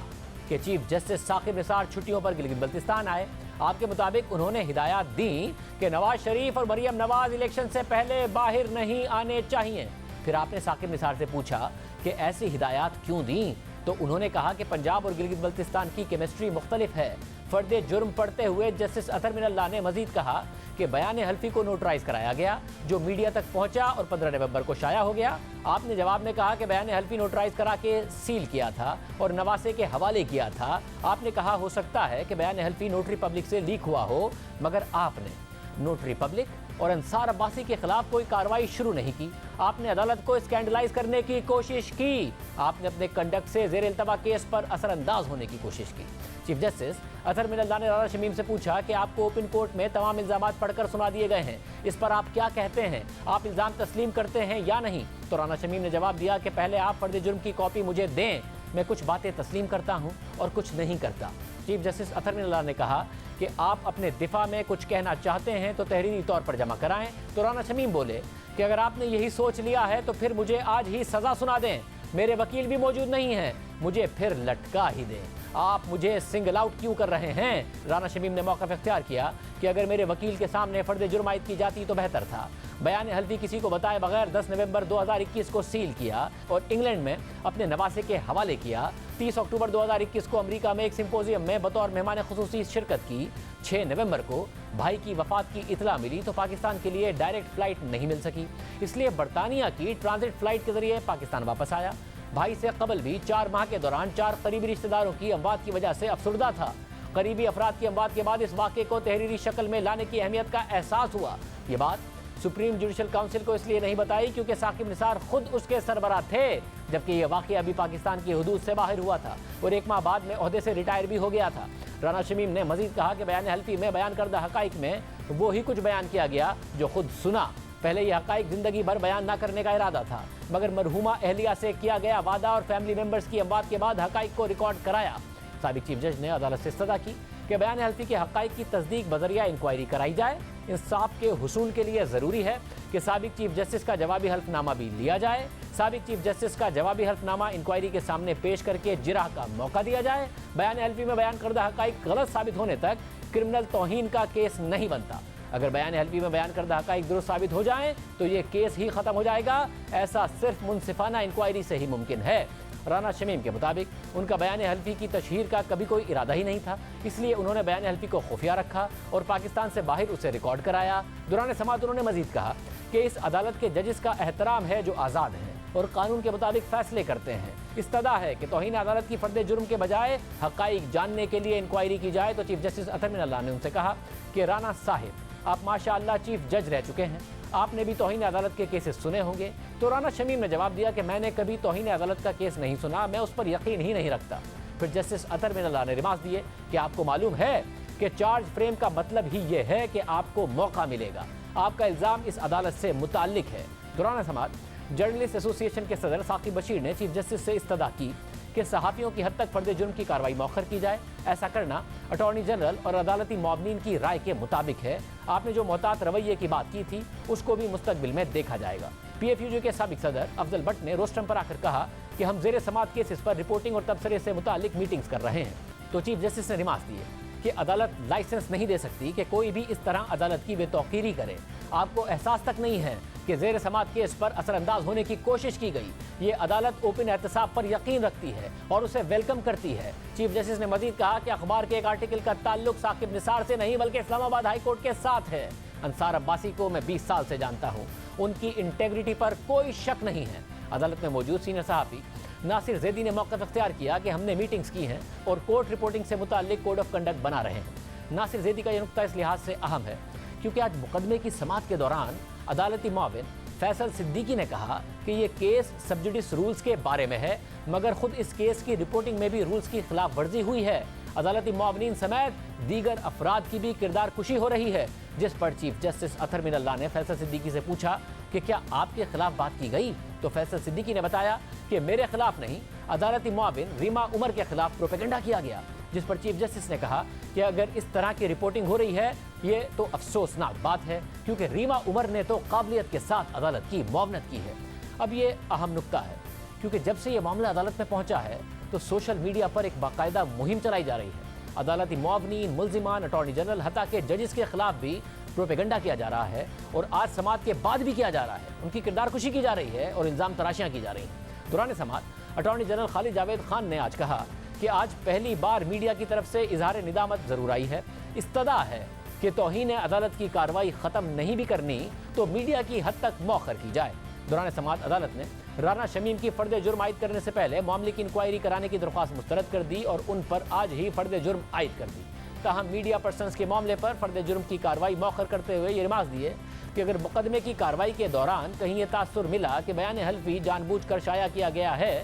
कि चीफ जस्टिस साकिब निसार छुट्टियों पर गिलगित बल्तिस्तान आए। आपके मुताबिक उन्होंने हिदायत दी कि नवाज शरीफ और मरियम नवाज इलेक्शन से पहले बाहर नहीं आने चाहिए। फिर आपने साकिब निसार से पूछा कि ऐसी हिदायत क्यों दी, तो उन्होंने कहा कि पंजाब और गिलगित बल्तिस्तान की केमिस्ट्री मुख्तलिफ है। फर्द जुर्म पढ़ते हुए जस्टिस अतहर मिनल्ला ने मजीद कहा कि बयान हल्फी को नोटराइज कराया गया, जो मीडिया तक पहुंचा और 15 नवंबर को शाया हो गया। आपने जवाब में कहा कि बयान हल्फी नोटराइज करा के सील किया था और नवासे के हवाले किया था। आपने कहा हो सकता है कि बयान हल्फी नोटरी पब्लिक से लीक हुआ हो, मगर आपने नोटरी पब्लिक और अंसार अब्बासी के खिलाफ कोई कार्रवाई शुरू नहीं की। आपने अदालत को स्कैंडलाइज करने की कोशिश की। आपने अपने कंडक्ट से ज़ेर इल्तवा केस पर असरअंदाज होने की कोशिश की। चीफ जस्टिस अतहर मिनल्ला ने राना शमीम से पूछा कि आपको ओपन कोर्ट में तमाम इल्जाम पढ़कर सुना दिए गए हैं, इस पर आप क्या कहते हैं, आप इल्जाम तस्लीम करते हैं या नहीं। तो राना शमीम ने जवाब दिया कि पहले आप फर्द जुर्म की कॉपी मुझे दें, मैं कुछ बातें तस्लीम करता हूं और कुछ नहीं करता। चीफ जस्टिस अतहर मिनल्ला ने कहा कि आप अपने दिफा में कुछ कहना चाहते हैं तो तहरीरी तौर पर जमा कराएं। तो राना शमीम बोले कि अगर आपने यही सोच लिया है तो फिर मुझे आज ही सज़ा सुना दें, मेरे वकील भी मौजूद नहीं हैं, मुझे फिर लटका ही दें। आप मुझे सिंगल आउट क्यों कर रहे हैं। राना शमीम ने मौका इख्तियार किया कि अगर मेरे वकील के सामने फर्द जुर्म आयद की जाती तो बेहतर था। बयान हल्फी किसी को बताए बगैर 10 नवंबर 2021 को सील किया और इंग्लैंड में अपने नवासे के हवाले किया। 30 अक्टूबर 2021 को अमेरिका में एक सिंपोजियम में बतौर मेहमान खुसूसी शिरकत की। 6 नवंबर को भाई की वफात की इतला मिली तो पाकिस्तान के लिए डायरेक्ट फ्लाइट नहीं मिल सकी, इसलिए बरतानिया की ट्रांजिट फ्लाइट के जरिए पाकिस्तान वापस आया। भाई से कबल भी 4 माह के दौरान 4 करीबी रिश्तेदारों की अमवात की वजह से अफसुर्दा था। करीबी अफराद की अमवात के बाद इस वाक़े को तहरीरी शक्ल में लाने की अहमियत का एहसास हुआ। ये बात सुप्रीम जुडिशल काउंसिल को इसलिए नहीं बताई क्योंकि साकिब निसार खुद उसके सरबराह थे, जबकि यह वाक़या अभी पाकिस्तान की हुदूद से बाहर हुआ था और 1 माह बाद में ओहदे से रिटायर भी हो गया था। राना शमीम ने मजीद कहा कि बयान हल्फी में बयान करदा हक़ाइक़ में वो ही कुछ बयान किया गया जो खुद सुना। पहले यह हक़ाइक़ ज़िंदगी भर बयान न करने का इरादा था, मगर मरहूमा अहलिया से किया गया वादा और फैमिली मेम्बर्स की अमवात के बाद हक़ाइक़ को रिकॉर्ड कराया। साबिक चीफ जज ने अदालत से इस्तदा की कि बयान हल्फी के हक़ाइक़ की तस्दीक बज़रिया इंक्वायरी कराई जाए। इंसाफ के हुसूल के लिए ज़रूरी है कि साबिक चीफ जस्टिस का जवाबी हल्फनामा भी लिया जाए। साबिक चीफ जस्टिस का जवाबी हल्फनामा इंक्वायरी के सामने पेश करके जिरह का मौका दिया जाए। बयान हल्फी में बयान करदा हक़ाइक़ गलत साबित होने तक क्रिमिनल तौहीन का केस नहीं बनता। अगर बयान हल्फी में बयान करदा हक़ाइक़ दुरुस्त साबित हो जाएं तो ये केस ही ख़त्म हो जाएगा। ऐसा सिर्फ मुनसिफाना इंक्वायरी से ही मुमकिन है। राना शमीम के मुताबिक उनका बयान हल्फी की तशहीर का कभी कोई इरादा ही नहीं था, इसलिए उन्होंने बयान हल्फी को खुफिया रखा और पाकिस्तान से बाहर उसे रिकॉर्ड कराया। दौरान समाअत उन्होंने मजीद कहा कि इस अदालत के जजेस का एहतराम है जो आज़ाद हैं और कानून के मुताबिक फैसले करते हैं। इस्तदा है कि तौहीन अदालत की फर्द जुर्म के बजाय हक़ाइक़ जानने के लिए इंक्वायरी की जाए। तो चीफ जस्टिस अतहर मिनल्ला ने उनसे कहा कि राना साहिब, आप माशाअल्लाह चीफ जज रह चुके हैं, आपने भी तौहीन अदालत के केसेस सुने होंगे। तो राना शमीम ने जवाब दिया कि मैंने कभी तौहीन अदालत का केस नहीं सुना, मैं उस पर यकीन ही नहीं रखता। फिर जस्टिस अतहर मिनल्ला ने रिमार्क दिए कि आपको मालूम है कि चार्ज फ्रेम का मतलब ही ये है कि आपको मौका मिलेगा, आपका इल्ज़ाम इस अदालत से मुताल्लिक है। दौरान समाअत जर्नलिस्ट एसोसिएशन के सदर साकिब बशीर ने चीफ जस्टिस से इस्तदा की कि सहाफ़ियों की हद तक फर्द जुर्म की कार्रवाई मौखर की जाए। ऐसा करना अटॉर्नी जनरल और अदालती मुआवनीन की राय के मुताबिक है। आपने जो मोहतात रवैये की बात की थी उसको भी मुस्तकबिल में देखा जाएगा। PFUJ के साबिक सदर अफजल भट्ट ने रोस्ट्रम पर आकर कहा कि हम ज़ेर समाअत केसेस पर रिपोर्टिंग और तबसरे से मुतालिक मीटिंग्स कर रहे हैं। तो चीफ जस्टिस ने रिमार्क दिए कि अदालत लाइसेंस नहीं दे सकती कि कोई भी इस तरह अदालत की बेतौकीरी करे। आपको एहसास तक नहीं है कि ज़ेर समाअत केस पर असरअंदाज होने की कोशिश की गई। ये अदालत ओपन एहतसाब पर यकीन रखती है और उसे वेलकम करती है। चीफ जस्टिस ने मजीद कहा कि अखबार के एक आर्टिकल का ताल्लुक साकिब निसार से नहीं बल्कि इस्लामाबाद हाई कोर्ट के साथ है। अंसार अब्बासी को मैं 20 साल से जानता हूँ, उनकी इंटेग्रिटी पर कोई शक नहीं है। अदालत में मौजूद सीनियर सहाफ़ी नासिर जैदी ने मौक़िफ़ इख्तियार किया कि हमने मीटिंग्स की हैं और कोर्ट रिपोर्टिंग से मुताल्लिक कोड ऑफ कंडक्ट बना रहे हैं। नासिर जैदी का यह नुक्ता इस लिहाज से अहम है क्योंकि आज मुकदमे की समाअत के दौरान अदालती मुआविन फैसल सिद्दीकी ने कहा कि ये केस सबजुडिस रूल्स के बारे में है, मगर खुद इस केस की रिपोर्टिंग में भी रूल्स की खिलाफ वर्जी हुई है। अदालती मुआवनीन समेत दीगर अफराद की भी किरदार कुशी हो रही है, जिस पर चीफ जस्टिस अतहर मिनल्लाह ने फैसल सिद्दीकी से पूछा कि क्या आपके खिलाफ बात की गई, तो फैसल सिद्दीकी ने बताया कि मेरे खिलाफ नहीं, अदालती मुआविन रीमा उमर के खिलाफ प्रोपेगेंडा किया गया, जिस पर चीफ जस्टिस ने कहा कि अगर इस तरह की रिपोर्टिंग हो रही है ये तो अफसोसनाक बात है, क्योंकि रीमा उमर ने तो काबिलियत के साथ अदालत की मुआवनत की है। अब ये अहम नुक्ता है, क्योंकि जब से ये मामला अदालत में पहुंचा है तो सोशल मीडिया पर एक बाकायदा मुहिम चलाई जा रही है। अदालती मुआवनीन, मुल्जिमान, अटॉर्नी जनरल, हत्ता के जजेस के खिलाफ भी प्रोपेगेंडा किया जा रहा है और आज समात के बाद भी किया जा रहा है। उनकी किरदार कुशी की जा रही है और इल्ज़ाम तराशियाँ की जा रही हैं। दौरान समात अटॉर्नी जनरल खालिद जावेद खान ने आज कहा कि आज पहली बार मीडिया की तरफ से इजहार निदामत ज़रूर आई है। इस्तदा है कि तौहीन अदालत की कार्रवाई ख़त्म नहीं भी करनी तो मीडिया की हद तक मौखर की जाए। दौरान समात अदालत ने राना शमीम की फ़र्द जुर्म आयद करने से पहले मामले की इंक्वायरी कराने की दरख्वास्त मुस्तरद कर दी और उन पर आज ही फ़र्द जुर्म आयद कर दी। ताहम मीडिया पर्सनस के मामले पर फ़र्द जुर्म की कार्रवाई मौखर करते हुए ये रिमार्क दिए कि अगर मुकदमे की कार्रवाई के दौरान कहीं ये तासुर मिला कि बयान हल्फी जानबूझकर शाया किया गया है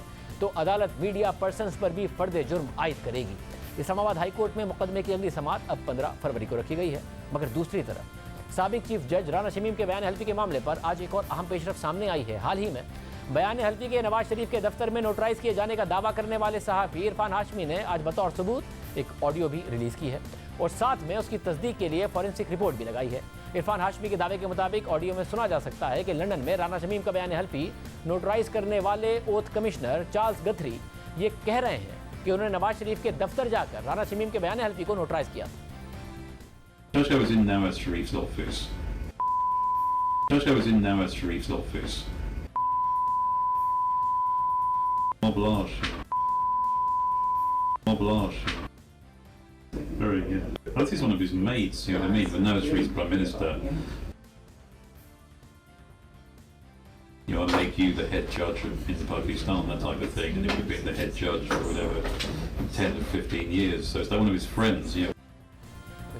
तो अदालत मीडिया पर्सनस पर भी फ़र्द जुर्म आयद करेगी। इस्लामाबाद हाई कोर्ट में मुकदमे की अगली समात अब 15 फरवरी को रखी गई है। मगर दूसरी तरफ साबिक चीफ जज राना शमीम के बयान हल्फी के मामले पर आज एक और अहम पेशरफ सामने आई है। हाल ही में बयान हल्फी के नवाज शरीफ के दफ्तर में नोटराइज किए जाने का दावा करने वाले सहाफ़ी इरफान हाशमी ने आज बतौर सबूत एक ऑडियो भी रिलीज़ की है और साथ में उसकी तस्दीक के लिए फॉरेंसिक रिपोर्ट भी लगाई है। इरफान हाशमी के दावे के मुताबिक ऑडियो में सुना जा सकता है कि लंदन में राना शमीम का बयान हल्फी नोटराइज करने वाले ओथ कमिश्नर चार्ल्स गथरी ये कह रहे हैं कि उन्होंने नवाज शरीफ के दफ्तर जाकर राना शमीम के बयान हल्फी को नोटराइज किया। Judge, I was in Nawaz Sharif's office. Judge, I was in Nawaz Sharif's office. Moblage. Moblage. Very good. I think he's one of his mates, you know what I mean? When Nawaz Sharif's Prime Minister, you know, I make you the head judge in Pakistan, that type of thing, and it would be the head judge for whatever, 10 to 15 years. So it's like one of his friends, you know.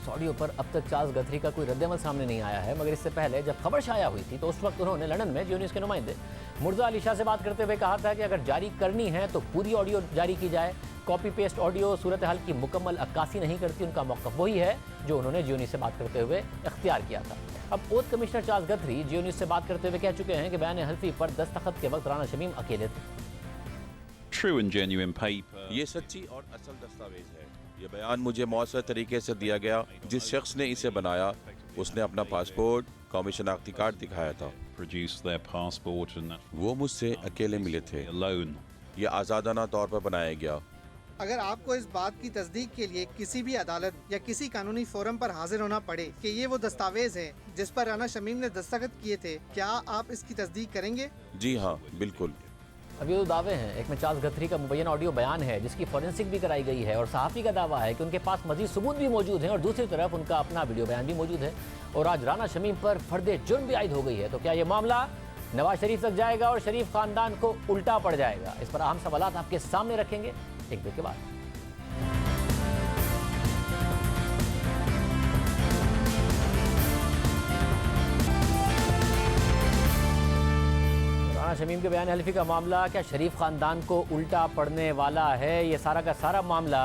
इस ऑडियो पर अब तक चार्ल्स गथरी का कोई रद्दमल सामने नहीं आया है, मगर इससे पहले जब खबर शाया हुई थी तो उस वक्त उन्होंने लंदन में जियो न्यूज़ के नुमाइंदे मुर्जा अली शाह से बात करते हुए कहा था कि अगर जारी करनी है तो पूरी ऑडियो जारी की जाए। कॉपी पेस्ट ऑडियो सूरत हाल की मुकम्मल अक्कासी नहीं करती। उनका मौक़िफ़ वही है जो उन्होंने जियो न्यूज़ से बात करते हुए इख्तियार किया था। अब ओथ कमिश्नर चार्ल्स गथरी जियो न्यूज़ से बात करते हुए कह चुके हैं कि बयान हल्फी पर दस्तखत के वक्त राना शमीम अकेले थे। True and genuine paper. ये सच्ची और असल दस्तावेज है। ये बयान मुझे मौसर तरीके से दिया गया। जिस शख्स ने इसे बनाया उसने अपना पासपोर्ट, कौमी शनाख्ती कार्ड दिखाया था। Produce their passport and that वो मुझसे अकेले मिले थे। alone. ये आज़ादाना तौर पर बनाया गया। अगर आपको इस बात की तस्दीक के लिए किसी भी अदालत या किसी कानूनी फोरम पर हाजिर होना पड़े कि ये वो दस्तावेज है जिस पर राना शमीम ने दस्तखत किए थे, क्या आप इसकी तस्दीक करेंगे? जी हाँ, बिल्कुल। अब ये दो दावे हैं, एक में चार्ल्स गथरी का मुबैना ऑडियो बयान है जिसकी फॉरेंसिक भी कराई गई है और सहाफ़ी का दावा है कि उनके पास मजीद सबूत भी मौजूद हैं और दूसरी तरफ उनका अपना वीडियो बयान भी मौजूद है और आज राना शमीम पर फर्द जुर्म भी आयद हो गई है। तो क्या ये मामला नवाज शरीफ तक जाएगा और शरीफ ख़ानदान को उल्टा पड़ जाएगा? इस पर अहम सवालात आपके सामने रखेंगे एक ब्रेक के बाद। शमीम के बयान हल्फी का मामला क्या शरीफ ख़ानदान को उल्टा पड़ने वाला है? ये सारा का सारा मामला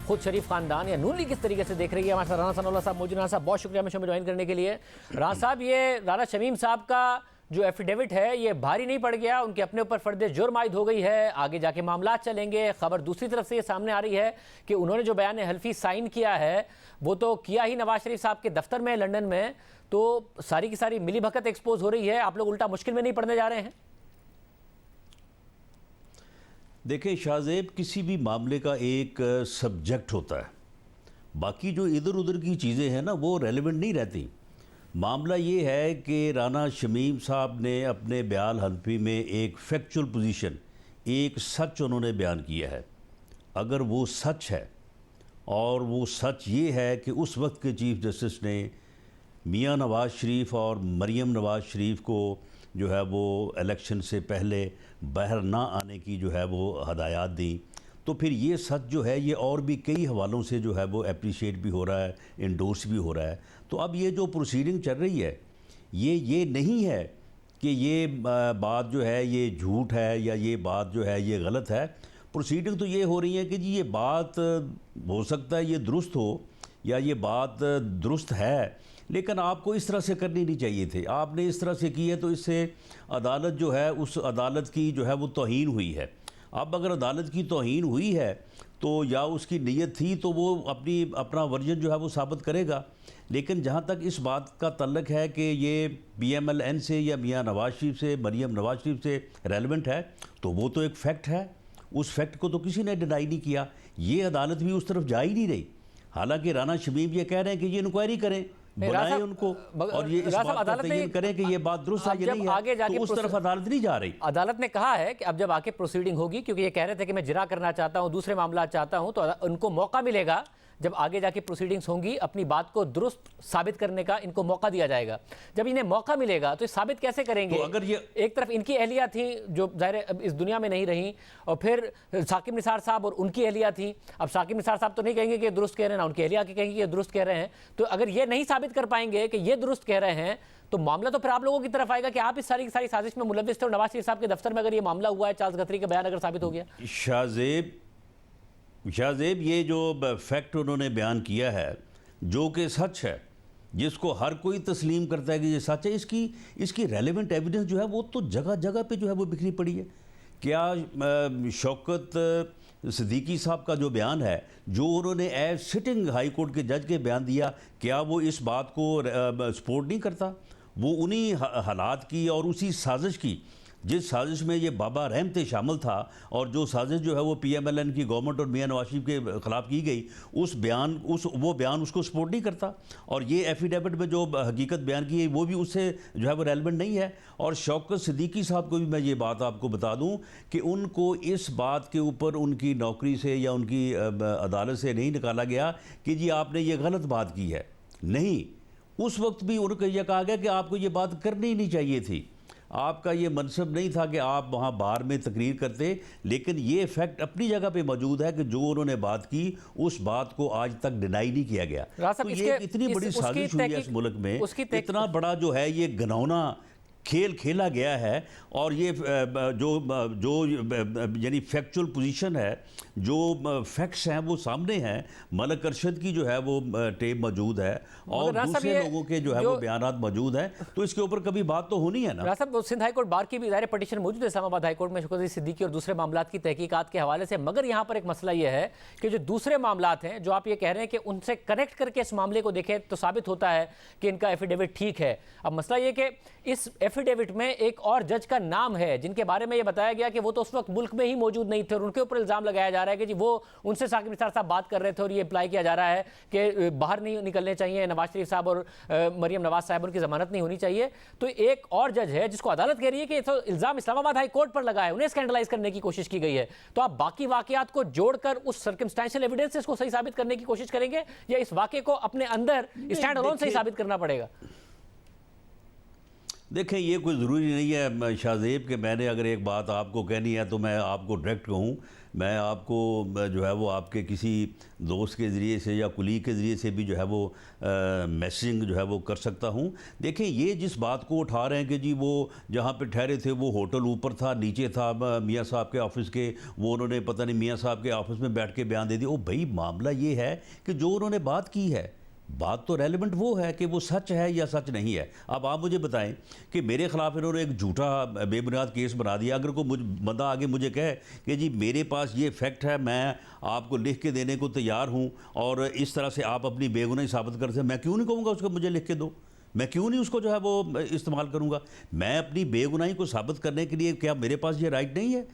खुद शरीफ ख़ानदान या नून लीग किस तरीके से देख रही है? हमारे साथ राना सनाउल्लाह साहब मौजूद। राना साहब बहुत शुक्रिया हमें शो में ज्वाइन करने के लिए। राना साहब, ये राना शमीम साहब का जो एफिडेविट है ये भारी नहीं पड़ गया? उनके अपने ऊपर फर्द जुर्म आयद हो गई है, आगे जाके मामला चलेंगे। खबर दूसरी तरफ से ये सामने आ रही है कि उन्होंने जो बयान हल्फी साइन किया है वो तो किया ही नवाज शरीफ साहब के दफ्तर में लंदन में, तो सारी की सारी मिली भगत एक्सपोज हो रही है। आप लोग उल्टा मुश्किल में नहीं पड़ने जा रहे हैं? देखिए शाहजेब, किसी भी मामले का एक सब्जेक्ट होता है, बाकी जो इधर उधर की चीज़ें हैं ना वो रेलेवेंट नहीं रहती। मामला ये है कि राना शमीम साहब ने अपने बयान हल्फी में एक फैक्चुअल पोजीशन, एक सच उन्होंने बयान किया है। अगर वो सच है और वो सच ये है कि उस वक्त के चीफ जस्टिस ने मियां नवाज़ शरीफ और मरियम नवाज़ शरीफ को जो है वो इलेक्शन से पहले बाहर ना आने की जो है वो हदायत दी, तो फिर ये सच जो है ये और भी कई हवालों से जो है वो अप्रिशिएट भी हो रहा है, इंडोर्स भी हो रहा है। तो अब ये जो प्रोसीडिंग चल रही है ये नहीं है कि ये बात जो है ये झूठ है या ये बात जो है ये गलत है। प्रोसीडिंग तो ये हो रही है कि जी ये बात हो सकता है ये दुरुस्त हो या ये बात दुरुस्त है, लेकिन आपको इस तरह से करनी नहीं चाहिए थी। आपने इस तरह से की है तो इससे अदालत जो है, उस अदालत की जो है वो तौहीन हुई है। अब अगर अदालत की तौहीन हुई है तो या उसकी नीयत थी तो वो अपना वर्जन जो है वो साबित करेगा। लेकिन जहाँ तक इस बात का तल्लक है कि ये PMLN से या मियाँ नवाज शरीफ से, मरीम नवाज शरीफ से रेलेवेंट है, तो वो तो एक फैक्ट है, उस फैक्ट को तो किसी ने डिनाई नहीं किया। ये अदालत भी उस तरफ जा ही नहीं रही। हालांकि राना शमीम ये कह रहे हैं कि ये इंक्वायरी करें, बुलाएं उनको और ये इस बात का तयन करें कि ये बात दुरुस्त है या नहीं है, तो उस तरफ अदालत नहीं जा रही। अदालत ने कहा है कि अब जब आगे प्रोसीडिंग होगी, क्योंकि ये कह रहे थे कि मैं जिरा करना चाहता हूं, दूसरे मामला चाहता हूं, तो उनको मौका मिलेगा जब आगे जाके प्रोसीडिंग्स होंगी, अपनी बात को दुरुस्त साबित करने का इनको मौका दिया जाएगा। जब इन्हें मौका मिलेगा तो ये साबित कैसे करेंगे? तो अगर ये एक तरफ इनकी अहलिया थी जो ज़ाहिर अब इस दुनिया में नहीं रही, और फिर साकिब निसार साहब और उनकी अहलिया थी। अब साकिब निसार साहब तो नहीं कहेंगे कि ये दुरुस्त कह रहे हैं, ना उनकी अहलिया के कहेंगे कि ये दुरुस्त कह रहे हैं। तो अगर ये नहीं साबित कर पाएंगे कि ये दुरुस्त कह रहे हैं, तो मामला तो फिर आप लोगों की तरफ आएगा कि आप इस सारी की सारी साजिश में मुलव्विस थे। और नवाज शरीफ साहब के दफ्तर में अगर ये मामला हुआ है, चार्ल्स गथरी का बयान अगर साबित हो गया। शाहजेब ये जो फैक्ट उन्होंने बयान किया है जो कि सच है, जिसको हर कोई तस्लीम करता है कि ये सच है, इसकी रेलेवेंट एविडेंस जो है वो तो जगह जगह पे जो है वो बिखरी पड़ी है। क्या शौकत सिद्दीकी साहब का जो बयान है, जो उन्होंने एज सिटिंग हाई कोर्ट के जज के बयान दिया, क्या वो इस बात को सपोर्ट नहीं करता? वो उन्हीं हालात की और उसी साजिश की, जिस साजिश में ये बाबा रहमते शामिल था, और जो साजिश जो है वो PMLN की गवर्नमेंट और मियाँ नवाज शरीफ के ख़िलाफ़ की गई, वो बयान उसको सपोर्ट नहीं करता। और ये एफिडेविट में जो हकीकत बयान की है वो भी उससे जो है वो रेलेवेंट नहीं है। और शौकत सिद्दीकी साहब को भी मैं ये बात आपको बता दूं कि उनको इस बात के ऊपर उनकी नौकरी से या उनकी अदालत से नहीं निकाला गया कि जी आपने ये गलत बात की है। नहीं, उस वक्त भी उनको यह कहा गया कि आपको ये बात करनी ही नहीं चाहिए थी, आपका ये मनसब नहीं था कि आप वहाँ बार में तकरीर करते। लेकिन ये फैक्ट अपनी जगह पे मौजूद है कि जो उन्होंने बात की उस बात को आज तक डिनाई नहीं किया गया। तो ये इतनी बड़ी साजिश हुई है इस मुल्क में, इतना बड़ा जो है ये घिनौना खेल खेला गया है। और ये जो यानी फैक्चुअल पोजीशन है, जो फैक्ट्स हैं वो सामने हैं। मलक अरशद की जो है वो टेप मौजूद है और दूसरे लोगों के जो है वो बयानात मौजूद हैं, तो इसके ऊपर कभी बात तो होनी है ना। साहब, सिंध हाई कोर्ट बार की भी ज़ाहिर पटिशन मौजूद है इस्लामाबाद हाई कोर्ट में शौकत सिद्दीकी और दूसरे मामलात की तहकीकात के हवाले से। मगर यहाँ पर एक मसला ये है कि जो दूसरे मामलात हैं, जो आप ये कह रहे हैं कि उनसे कनेक्ट करके इस मामले को देखें तो साबित होता है कि इनका एफिडेविट ठीक है। अब मसला ये कि इस एफिडेविट में एक और जज का नाम है जिनके बारे में ये बताया गया कि वो तो उस वक्त मुल्क में ही मौजूद नहीं थे, और उनके ऊपर इल्ज़ाम लगाया जा रहा है कि जी वो उनसे साकिब निसार साहब बात कर रहे थे, और ये अप्लाई किया जा रहा है कि बाहर नहीं निकलने चाहिए नवाज शरीफ साहब और मरीम नवाज साहब, उनकी जमानत नहीं होनी चाहिए। तो एक और जज है जिसको अदालत कह रही है कि तो इल्ज़ाम इस्लामाबाद हाई कोर्ट पर लगा है, उन्हें स्कैंडलाइज करने की कोशिश की गई है। तो आप बाकी वाकयात को जोड़कर उस सर्कमस्टेंशियल एविडेंस को सही साबित करने की कोशिश करेंगे, या इस वाकये को अपने अंदर स्टैंड अलोन सही साबित करना पड़ेगा? देखें, ये कोई ज़रूरी नहीं है शाहजेब कि मैंने अगर एक बात आपको कहनी है तो मैं आपको डायरेक्ट कहूँ। मैं आपको जो है वो आपके किसी दोस्त के ज़रिए से या कुलीग के ज़रिए से भी जो है वो मैसेजिंग जो है वो कर सकता हूँ। देखें, ये जिस बात को उठा रहे हैं कि जी वो जहाँ पे ठहरे थे वो होटल ऊपर था, नीचे था मियाँ साहब के ऑफिस के, वो उन्होंने पता नहीं मियाँ साहब के ऑफिस में बैठ के बयान दे दिया। ओ भाई, मामला ये है कि जो उन्होंने बात की है, बात तो रेलेवेंट वो है कि वो सच है या सच नहीं है। अब आप मुझे बताएं कि मेरे ख़िलाफ़ इन्होंने एक झूठा बेबुनियाद केस बना दिया। अगर कोई बंदा आगे मुझे कहे कि जी मेरे पास ये फैक्ट है, मैं आपको लिख के देने को तैयार हूँ और इस तरह से आप अपनी बेगुनाही साबित करते हैं, मैं क्यों नहीं कहूँगा उसको मुझे लिख के दो? मैं क्यों नहीं उसको जो है वो इस्तेमाल करूँगा? मैं अपनी बेगुनाही को साबित करने के लिए, क्या मेरे पास ये राइट नहीं है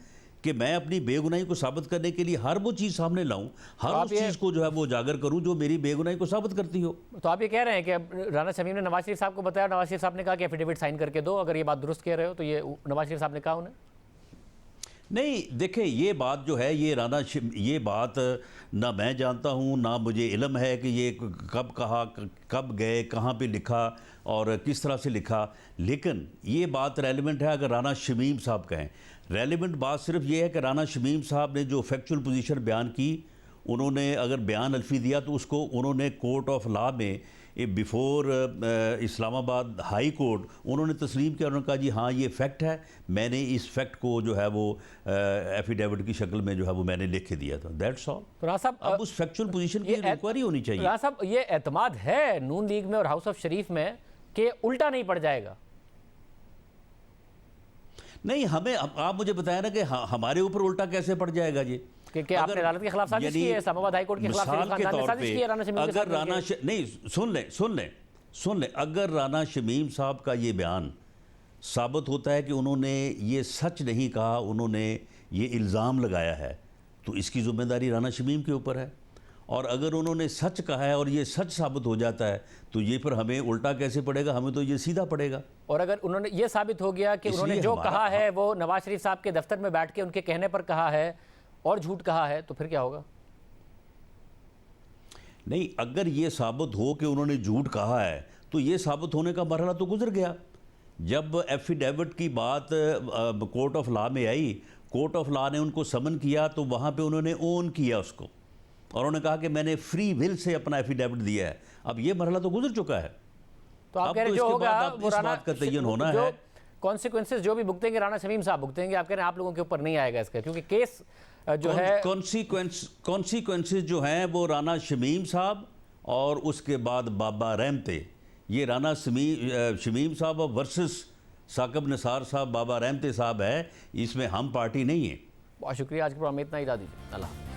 कि मैं अपनी बेगुनाही को साबित करने के लिए हर वो चीज़ सामने लाऊं, हर उस चीज़ को जो है वो उजागर करूं जो मेरी बेगुनाही को साबित करती हो? तो आप ये कह रहे हैं कि राना शमीम ने नवाज शरीफ साहब को बताया, नवाज शरीफ साहब ने कहा कि एफिडेविट साइन करके दो, अगर ये बात दुरुस्त कह रहे हो तो ये नवाज शरीफ साहब ने कहा उन्हें? नहीं, देखें, ये बात जो है ये बात ना मैं जानता हूँ, ना मुझे इल्म है कि ये कब कहा, कब गए, कहाँ पे लिखा और किस तरह से लिखा। लेकिन ये बात रेलेवेंट है अगर राना शमीम साहब कहें। रेलेवेंट बात सिर्फ ये है कि राना शमीम साहब ने जो फैक्चुअल पोजीशन बयान की, उन्होंने अगर बयान अल्फी दिया तो उसको उन्होंने कोर्ट ऑफ लॉ में बिफोर इस्लामाबाद हाई कोर्ट उन्होंने तस्लीम किया, उन्होंने कहा जी हाँ ये फैक्ट है, मैंने इस फैक्ट को जो है वो एफिडेविट की शक्ल में जो है वो मैंने लिख के दिया था, दैट्स ऑल। तो राना साहब, अब उस फैक्चुअल पोजीशन की इंक्वायरी होनी चाहिए। राना साहब, ये एतमाद है नून लीग में और हाउस ऑफ शरीफ में कि उल्टा नहीं पड़ जाएगा? नहीं, हमें आप मुझे बताया ना कि हमारे ऊपर उल्टा कैसे पड़ जाएगा जी, कि आपने अदालत के खिलाफ साजिश की है, इस्लामाबाद हाई कोर्ट के खिलाफ शरीफ खानदान ने साजिश की है राना शमीम के साथ मिलकर। नहीं, सुन ले, अगर राना शमीम साहब का ये बयान साबित होता है कि उन्होंने ये सच नहीं कहा, उन्होंने ये इल्ज़ाम लगाया है, तो इसकी ज़िम्मेदारी राना शमीम के ऊपर है। और अगर उन्होंने सच कहा है और ये सच साबित हो जाता है तो ये फिर हमें उल्टा कैसे पड़ेगा, हमें तो ये सीधा पड़ेगा। और अगर उन्होंने ये साबित हो गया कि उन्होंने जो कहा है वो नवाज शरीफ साहब के दफ्तर में बैठ के उनके कहने पर कहा है और झूठ कहा है, तो फिर क्या होगा? नहीं, अगर ये साबित हो कि उन्होंने झूठ कहा है तो ये साबित होने का मरहला तो गुजर गया। जब एफिडेविट की बात कोर्ट ऑफ लॉ में आई, कोर्ट ऑफ लॉ ने उनको समन किया तो वहाँ पे उन्होंने ओन किया उसको और उन्होंने कहा कि मैंने फ्री विल से अपना एफिडेविट दिया है। अब ये मरहला तो गुजर चुका है। तो आप कह रहे जो होगा वो इस बात का तयन होना है, कॉन्सिक्वेंसेस जो भी भुगतेंगे राना शमीम साहब भुगतेंगे। आप कह रहे हैं आप लोगों के ऊपर नहीं आएगा इसका, क्योंकि केस जो है कॉन्सिक्वेंसेस जो हैं वो राना शमीम साहब और उसके बाद बाबा रहमते, ये राना शमीम साहब वर्सेस साकिब निसार साहब, बाबा रहमते साहब है, इसमें हम पार्टी नहीं है। बहुत शुक्रिया, आज के प्रोग्राम में इतना ही, इजाज़त दीजिए, अल्लाह।